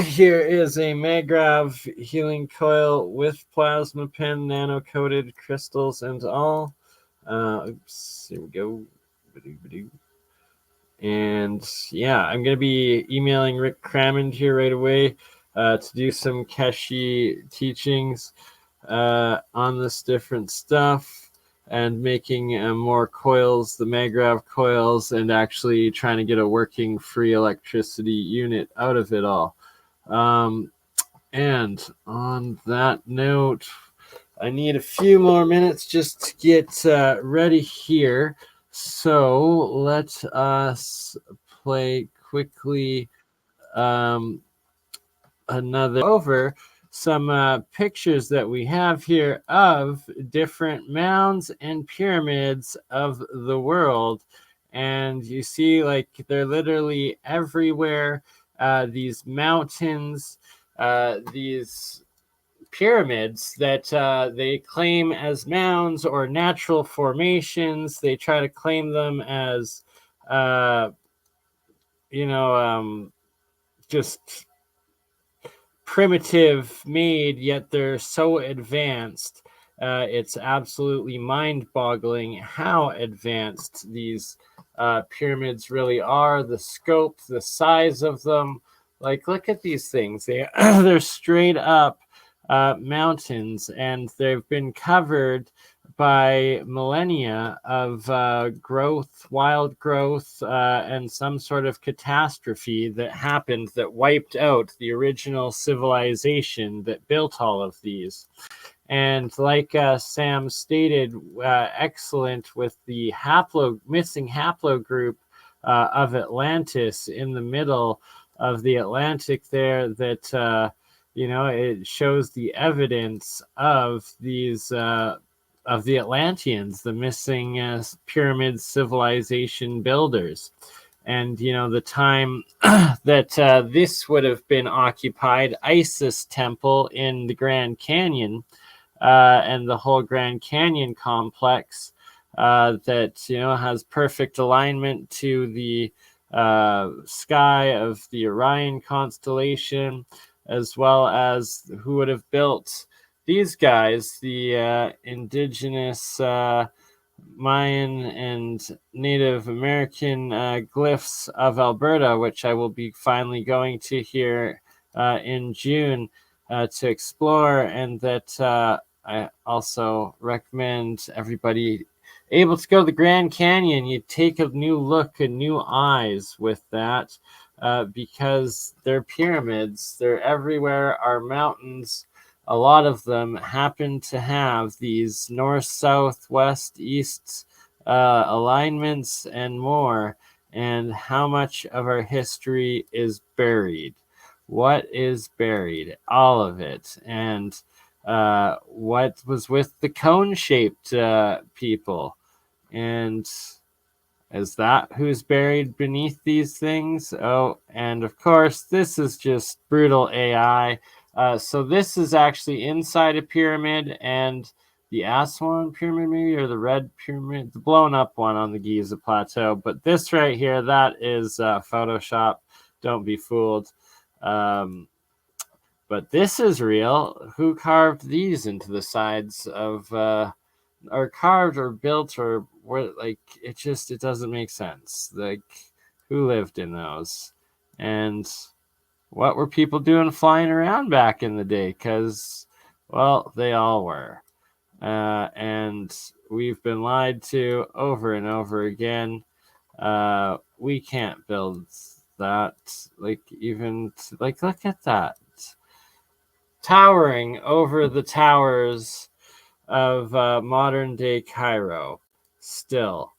Here is a Magrav healing coil with plasma pen, nano coated crystals and all. Oops, here we go. And yeah, I'm going to be emailing Rick Crammond here right away to do some Keshi teachings on this different stuff and making more coils, the Magrav coils, and actually trying to get a working free electricity unit out of it all. And on that note, I need a few more minutes just to get ready here. So let us play quickly another over some pictures that we have here of different mounds and pyramids of the world. And you see, like, they're literally everywhere. These mountains, these pyramids that they claim as mounds or natural formations. They try to claim them as, just primitive made, yet they're so advanced. It's absolutely mind-boggling how advanced these pyramids really are. The scope, the size of them. Like, look at these things. They're straight up mountains, and they've been covered by millennia of growth, wild growth, and some sort of catastrophe that happened that wiped out the original civilization that built all of these. And like Sam stated, excellent with the missing haplogroup of Atlantis in the middle of the Atlantic there, that it shows the evidence of these of the Atlanteans, the missing pyramid civilization builders. And the time that this would have been occupied, Isis temple in the Grand Canyon, and the whole Grand Canyon complex that has perfect alignment to the sky of the Orion constellation, as well as who would have built these guys, the indigenous Mayan and Native American glyphs of Alberta, which I will be finally going to here in June to explore, and that I also recommend everybody able to go to the Grand Canyon. You take a new look and new eyes with that, because they're pyramids. They're everywhere. Our mountains, a lot of them happen to have these north, south, west, east alignments and more. And how much of our history is buried? What is buried? All of it. And what was with the cone-shaped people? And is that who's buried beneath these things? Oh, and of course, this is just brutal AI. So this is actually inside a pyramid, and the Aswan pyramid, maybe, or the red pyramid, the blown up one on the Giza Plateau. But this right here, that is Photoshop. Don't be fooled. But this is real. Who carved these into the sides of, or carved or built, or where? Like, it doesn't make sense. Like, who lived in those? And what were people doing flying around back in the day? Because, well, they all were. And we've been lied to over and over again. We can't build that. Like, even, like, look at that. towering over the towers of modern day Cairo. Still,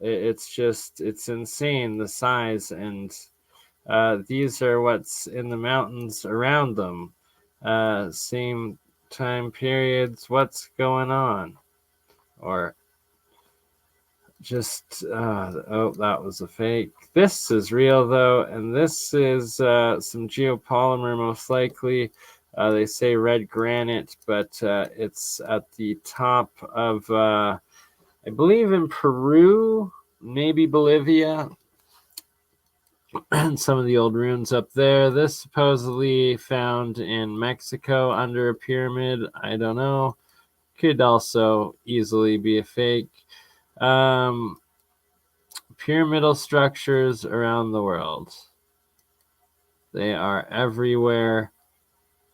it's insane, the size, and these are what's in the mountains around them. Same time periods. What's going on? Or just oh, that was a fake. This is real though, and this is some geopolymer, most likely. They say red granite, but it's at the top of I believe in Peru, maybe Bolivia, and some of the old ruins up there. This supposedly found in Mexico under a pyramid. I don't know. Could also easily be a fake. Pyramidal structures around the world. They are everywhere.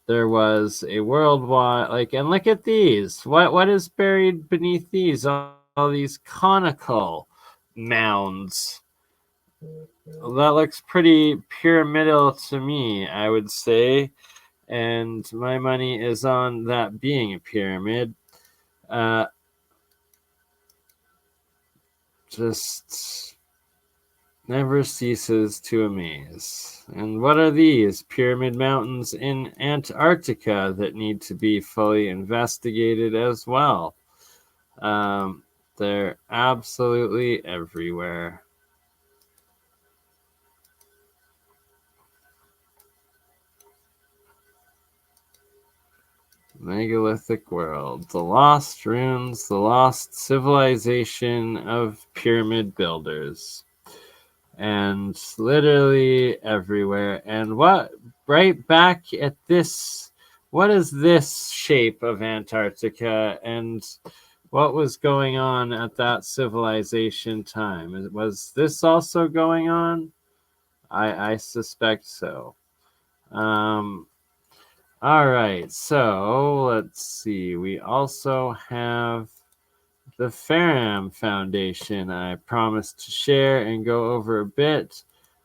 There was a worldwide, and look at these. What is buried beneath these? All these conical mounds. That looks pretty pyramidal to me, I would say. And my money is on that being a pyramid. Just never ceases to amaze. And what are these pyramid mountains in Antarctica that need to be fully investigated as well? They're absolutely everywhere. Megalithic world, the lost ruins, the lost civilization of pyramid builders. And literally everywhere. And what, right back at this, what is this shape of Antarctica, and what was going on at that civilization time? Was this also going on? I suspect so. All right, so let's see. We also have the Ferram Foundation. I promised to share and go over a bit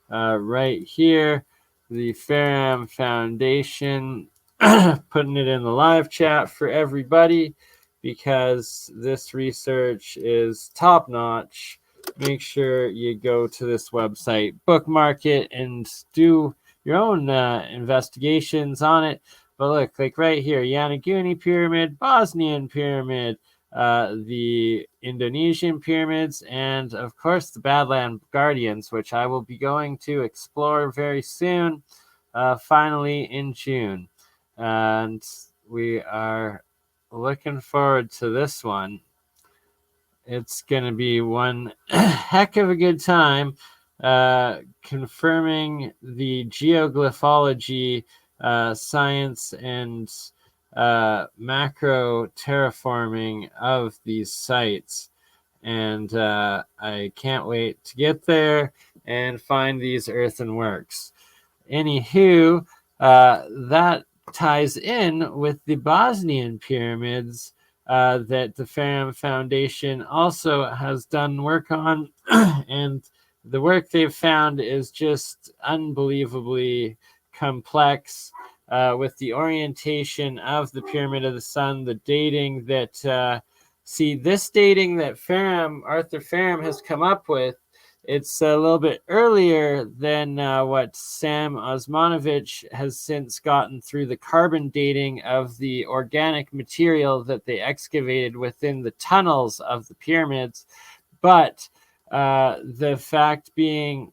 right here. The Ferram Foundation, putting it in the live chat for everybody because this research is top notch. Make sure you go to this website, bookmark it, and do your own investigations on it. But look, like right here, Yanaguni Pyramid, Bosnian Pyramid, the Indonesian pyramids, and of course the Badland Guardians, which I will be going to explore very soon, finally in June. And we are looking forward to this one. It's going to be one heck of a good time confirming the geoglyphology science and macro terraforming of these sites. And I can't wait to get there and find these earthenworks. Anywho, that ties in with the Bosnian pyramids that the Ferram Foundation also has done work on. And the work they've found is just unbelievably complex with the orientation of the Pyramid of the Sun, the dating that, this dating that Arthur Ferram has come up with, it's a little bit earlier than what Sam Osmanovich has since gotten through the carbon dating of the organic material that they excavated within the tunnels of the pyramids. But the fact being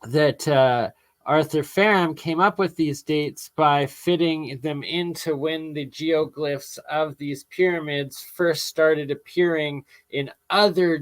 that Arthur Ferram came up with these dates by fitting them into when the geoglyphs of these pyramids first started appearing in other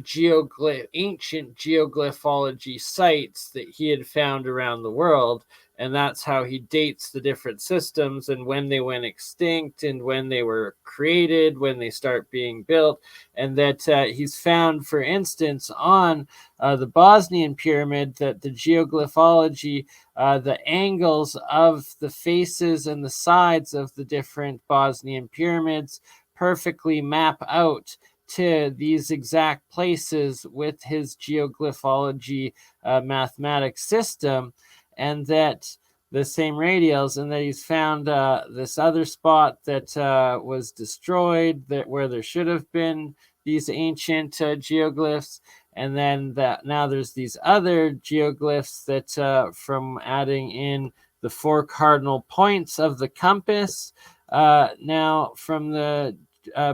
ancient geoglyphology sites that he had found around the world. And that's how he dates the different systems and when they went extinct and when they were created, when they start being built. And that he's found, for instance, on the Bosnian pyramid, that the geoglyphology, the angles of the faces and the sides of the different Bosnian pyramids perfectly map out to these exact places with his geoglyphology mathematics system. And that the same radials, and that he's found this other spot that was destroyed, that where there should have been these ancient geoglyphs, and then that now there's these other geoglyphs that from adding in the 4 cardinal points of the compass. Now from the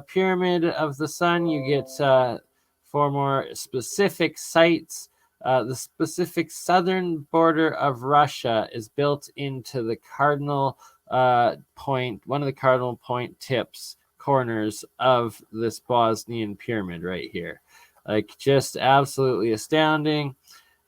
pyramid of the sun, you get 4 more specific sites. The specific southern border of Russia is built into the cardinal point, one of the cardinal point tips, corners of this Bosnian pyramid right here. Like, just absolutely astounding.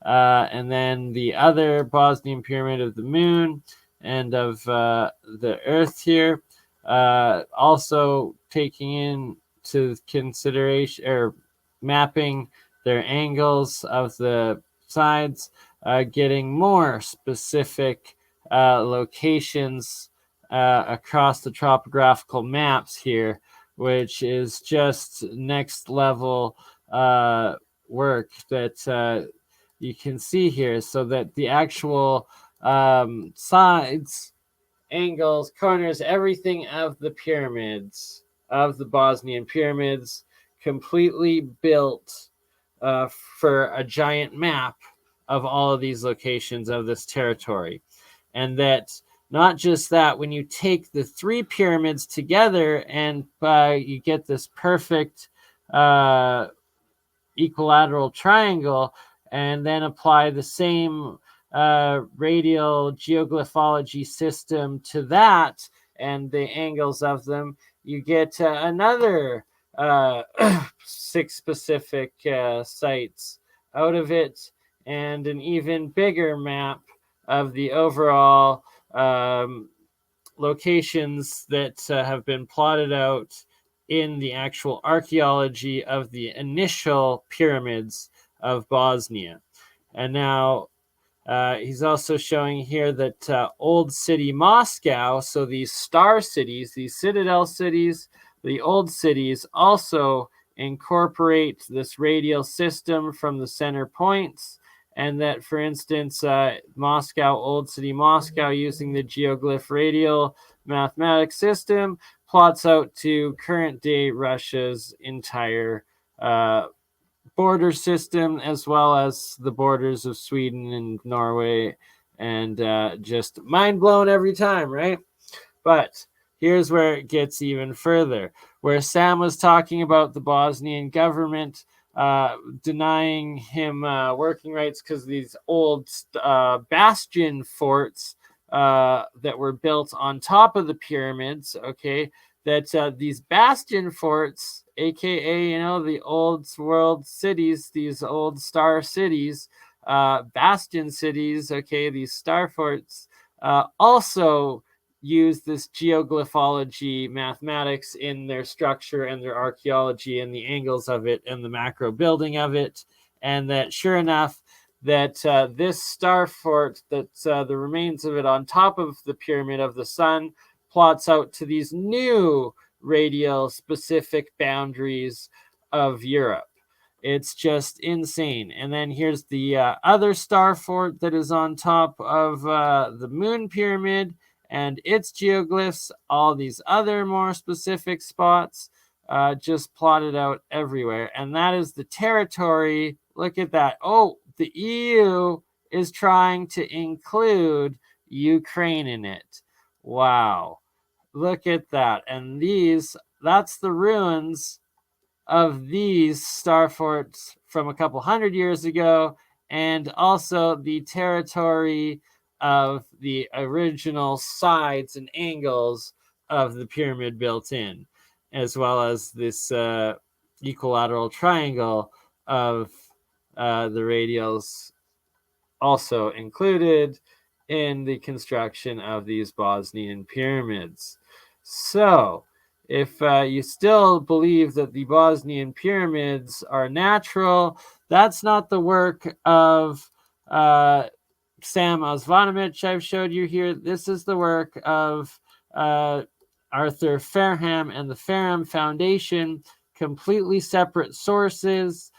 And then the other Bosnian pyramid of the moon and of the earth here, also taking into consideration or mapping their angles of the sides, getting more specific locations across the topographical maps here, which is just next level work that you can see here, so that the actual sides, angles, corners, everything of the pyramids, of the Bosnian pyramids, completely built for a giant map of all of these locations of this territory. And that not just that, when you take the 3 pyramids together and you get this perfect equilateral triangle, and then apply the same radial geoglyphology system to that and the angles of them, you get another 6 specific sites out of it, and an even bigger map of the overall locations that have been plotted out in the actual archaeology of the initial pyramids of Bosnia. And now he's also showing here that Old City Moscow, so these star cities, these citadel cities, the old cities also incorporate this radial system from the center points. And that, for instance, Moscow, Old City Moscow, using the geoglyph radial mathematics system, plots out to current day Russia's entire border system, as well as the borders of Sweden and Norway, and just mind blown every time, right? But here's where it gets even further, where Sam was talking about the Bosnian government denying him working rights because these old bastion forts that were built on top of the pyramids, okay, that these bastion forts, aka, you know, the old world cities, these old star cities, bastion cities, okay, these star forts, also use this geoglyphology mathematics in their structure and their archaeology and the angles of it and the macro building of it. And that, sure enough, that this star fort, that the remains of it on top of the pyramid of the sun, plots out to these new radial specific boundaries of Europe. It's just insane. And then here's the other star fort that is on top of the moon pyramid and its geoglyphs, all these other more specific spots just plotted out everywhere. And that is the territory. Look at that. Oh, the EU is trying to include Ukraine in it. Wow. Look at that. And that's the ruins of these star forts from a couple hundred years ago, and also the territory of the original sides and angles of the pyramid built in, as well as this equilateral triangle of the radials also included in the construction of these Bosnian pyramids. So, if you still believe that the Bosnian pyramids are natural, that's not the work of Sam Osvanovich I've showed you here. This is the work of Arthur Farham and the Farham Foundation. Completely separate sources,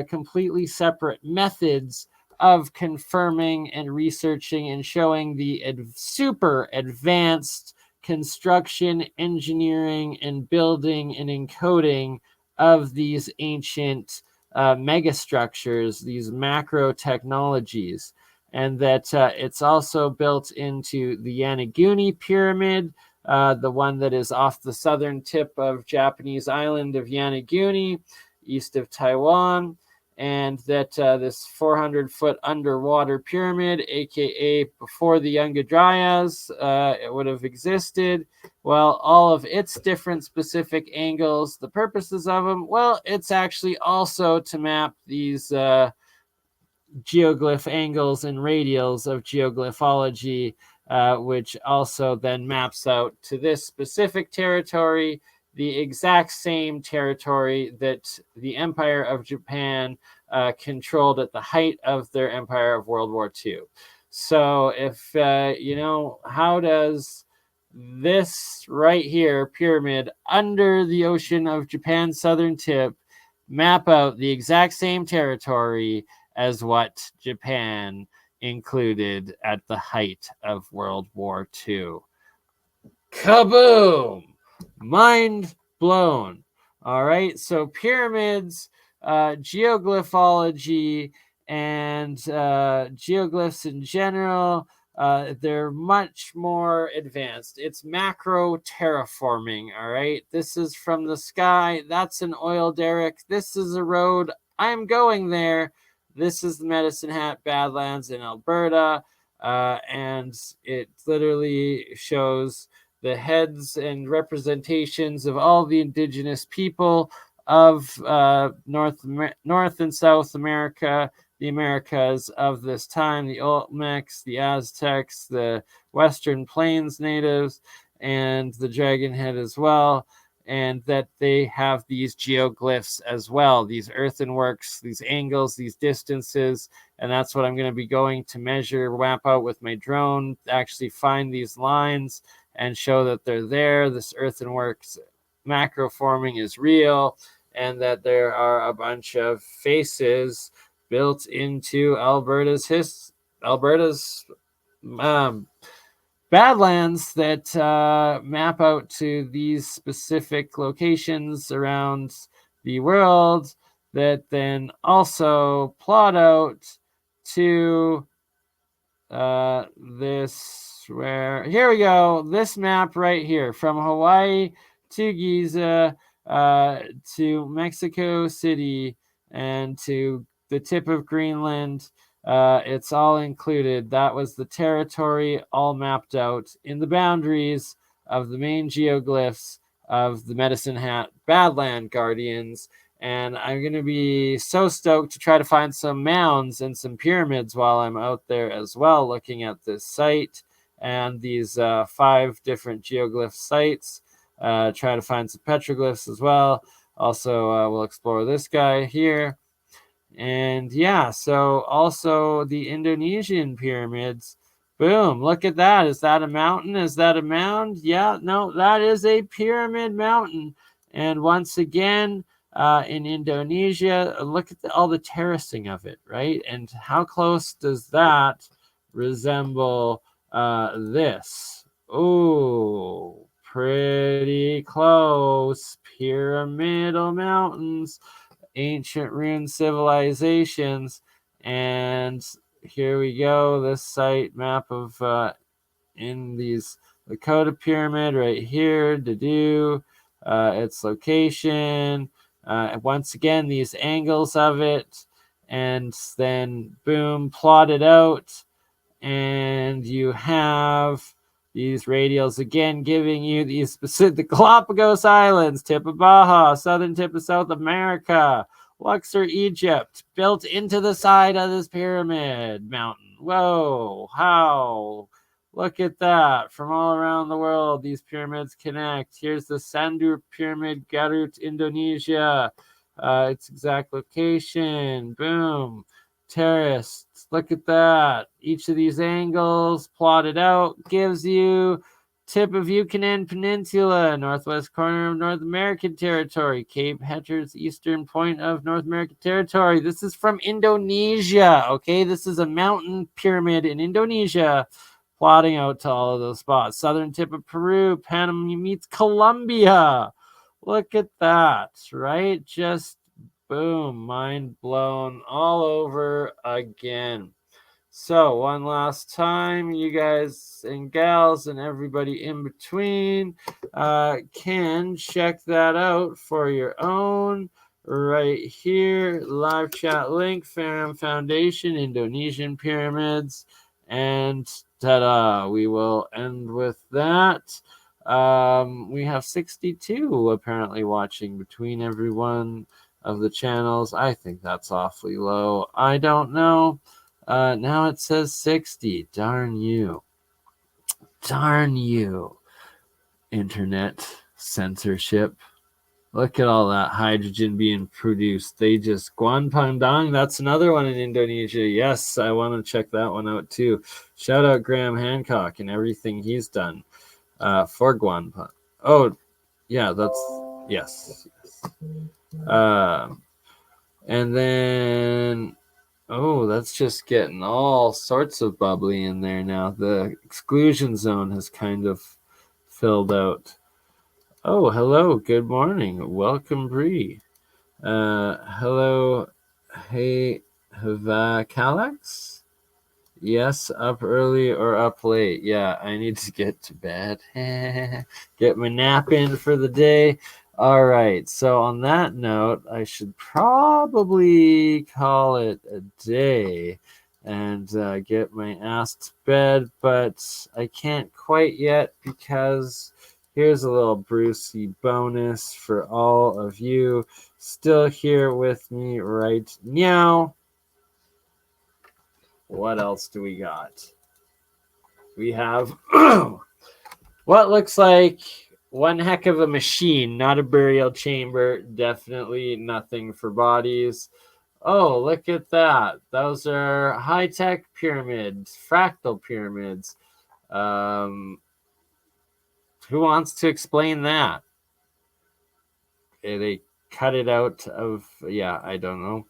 completely separate methods of confirming and researching and showing the super advanced construction, engineering, and building and encoding of these ancient megastructures, these macro technologies, and that it's also built into the Yonaguni Pyramid, the one that is off the southern tip of Japanese island of Yonaguni, east of Taiwan, and that this 400-foot underwater pyramid, aka before the Younger Dryas, it would have existed. Well, all of its different specific angles, the purposes of them, well, it's actually also to map these geoglyph angles and radials of geoglyphology, which also then maps out to this specific territory, the exact same territory that the Empire of Japan controlled at the height of their Empire of World War II. So if, how does this right here pyramid under the ocean of Japan's southern tip map out the exact same territory as what Japan included at the height of World War II? Kaboom! Mind blown. All right, so pyramids, geoglyphology, and geoglyphs in general, they're much more advanced. It's macro terraforming. All right, this is from the sky. That's an oil derrick. This is a road. I'm going there. This is the Medicine Hat Badlands in Alberta, and it literally shows the heads and representations of all the indigenous people of North and South America, the Americas of this time, the Olmecs, the Aztecs, the Western Plains natives, and the Dragonhead as well, and that they have these geoglyphs as well, these earthenworks, these angles, these distances, and that's what I'm going to be going to measure, map out with my drone, actually find these lines and show that they're there. This earthenworks macro forming is real, and that there are a bunch of faces built into Alberta's Badlands that map out to these specific locations around the world, that then also plot out to here we go, this map right here from Hawaii to Giza, to Mexico City, and to the tip of Greenland. It's all included. That was the territory all mapped out in the boundaries of the main geoglyphs of the Medicine Hat Badland Guardians. And I'm going to be so stoked to try to find some mounds and some pyramids while I'm out there as well, looking at this site and these 5 different geoglyph sites. Try to find some petroglyphs as well. Also, we'll explore this guy here. And yeah, so also the Indonesian pyramids. Boom, look at that. Is that a mountain? Is that a mound? Yeah, no, that is a pyramid mountain. And once again, in Indonesia, look at all the terracing of it, right? And how close does that resemble this? Oh, pretty close. Pyramidal mountains, ancient rune civilizations. And here we go, this site map of in these Lakota pyramid right here, its location, once again these angles of it, and then boom, plotted out, and you have these radials again giving you these specific, the Galapagos Islands, tip of Baja, southern tip of South America, Luxor, Egypt, built into the side of this pyramid mountain. Whoa, how? Look at that. From all around the world, these pyramids connect. Here's the Sandur Pyramid, Garut, Indonesia. Its exact location. Boom. Terraced. Look at that. Each of these angles plotted out gives you tip of Yucatan Peninsula, northwest corner of North American territory, Cape Hatteras, eastern point of North American territory. This is from Indonesia, okay? This is a mountain pyramid in Indonesia, plotting out to all of those spots. Southern tip of Peru, Panama meets Colombia. Look at that, right? Just boom, mind blown all over again. So one last time, you guys and gals and everybody in between can check that out for your own right here. Live chat link, Faram Foundation, Indonesian pyramids, and ta-da, we will end with that. We have 62 apparently watching between everyone of the channels. I think that's awfully low. I don't know. Now it says 60. Darn you. Darn you. Internet censorship. Look at all that hydrogen being produced. They just Guan Pandang. That's another one in Indonesia. Yes, I want to check that one out too. Shout out Graham Hancock and everything he's done for Guan Pandang. Oh, yeah, that's yes. And then oh, that's just getting all sorts of bubbly in there now. The exclusion zone has kind of filled out. Oh, hello. Good morning. Welcome, Bree. Hello. Hey, Calax? Yes, up early or up late. Yeah, I need to get to bed. Get my nap in for the day. All right. So on that note, I should probably call it a day and get my ass to bed, but I can't quite yet because here's a little Brucey bonus for all of you still here with me right now. What else do we got? We have what looks like one heck of a machine, not a burial chamber, definitely nothing for bodies. Oh, look at that. Those are high-tech pyramids, fractal pyramids. Who wants to explain that? They cut it out of, yeah, I don't know.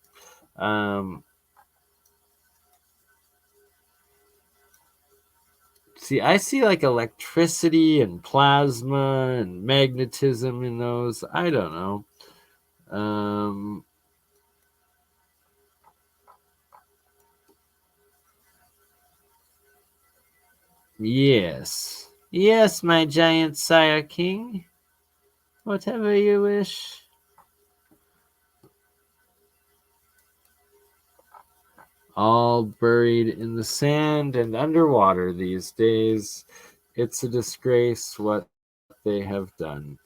See, I see like electricity and plasma and magnetism in those. I don't know. Yes. Yes, my giant sire king. Whatever you wish. All buried in the sand and underwater these days. It's a disgrace what they have done.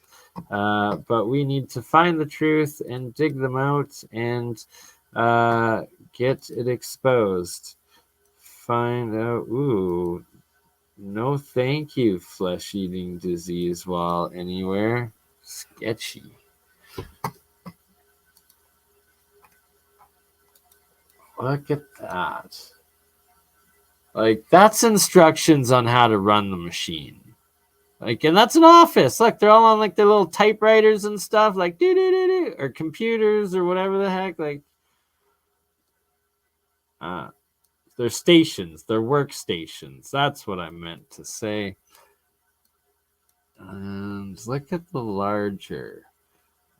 But we need to find the truth and dig them out and get it exposed. Find out. Ooh, no thank you, flesh-eating disease while anywhere. Sketchy. Look at that. Like, that's instructions on how to run the machine. Like, and that's an office. Look, they're all on like their little typewriters and stuff, like do do do do, or computers or whatever the heck. Like, they're stations, they're workstations. That's what I meant to say. And look at the larger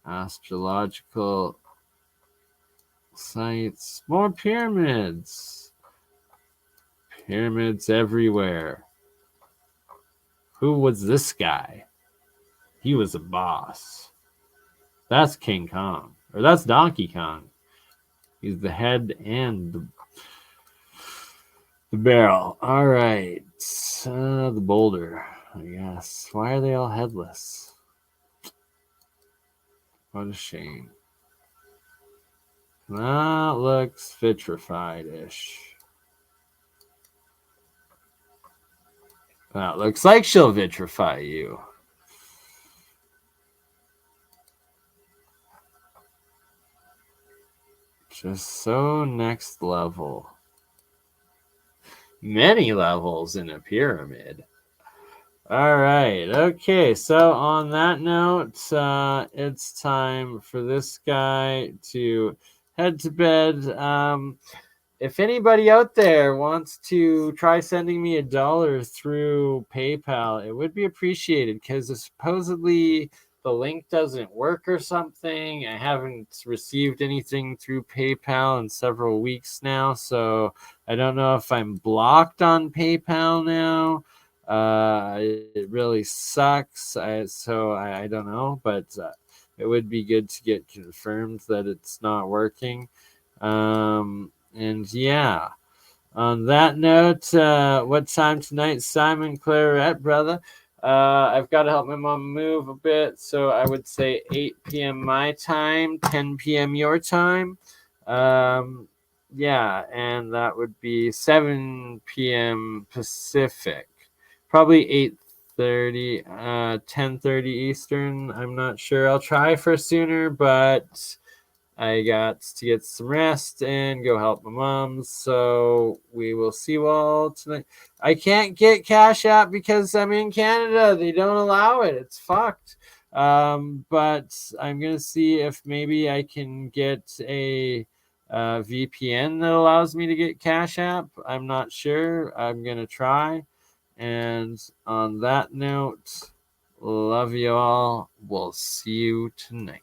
astrological sites. More pyramids. Pyramids everywhere. Who was this guy? He was a boss. That's King Kong. Or that's Donkey Kong. He's the head and the barrel. All right. The boulder, I guess. Why are they all headless? What a shame. That looks vitrified-ish. That looks like she'll vitrify you. Just so next level. Many levels in a pyramid. All right. Okay. So on that note, it's time for this guy to head to bed. If anybody out there wants to try sending me $1 through PayPal, it would be appreciated because supposedly the link doesn't work or something. I haven't received anything through PayPal in several weeks now, so I don't know if I'm blocked on PayPal now. It really sucks. I don't know, but it would be good to get confirmed that it's not working. And yeah, on that note, what time tonight, Simon Claret, brother? I've got to help my mom move a bit, so I would say 8 p.m. my time, 10 p.m. your time. Yeah, and that would be 7 p.m. Pacific. Probably 8:30, 10:30 Eastern. I'm not sure. I'll try for sooner, but I got to get some rest and go help my mom. So we will see you all tonight. I can't get Cash App because I'm in Canada. They don't allow it. It's fucked. But I'm going to see if maybe I can get a VPN that allows me to get Cash App. I'm not sure. I'm going to try. And on that note, love you all. We'll see you tonight.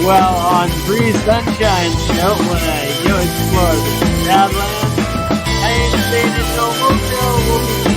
Well, on Free Sunshine's note, when I go explore the Badlands, I ain't staying in no motel. We'll be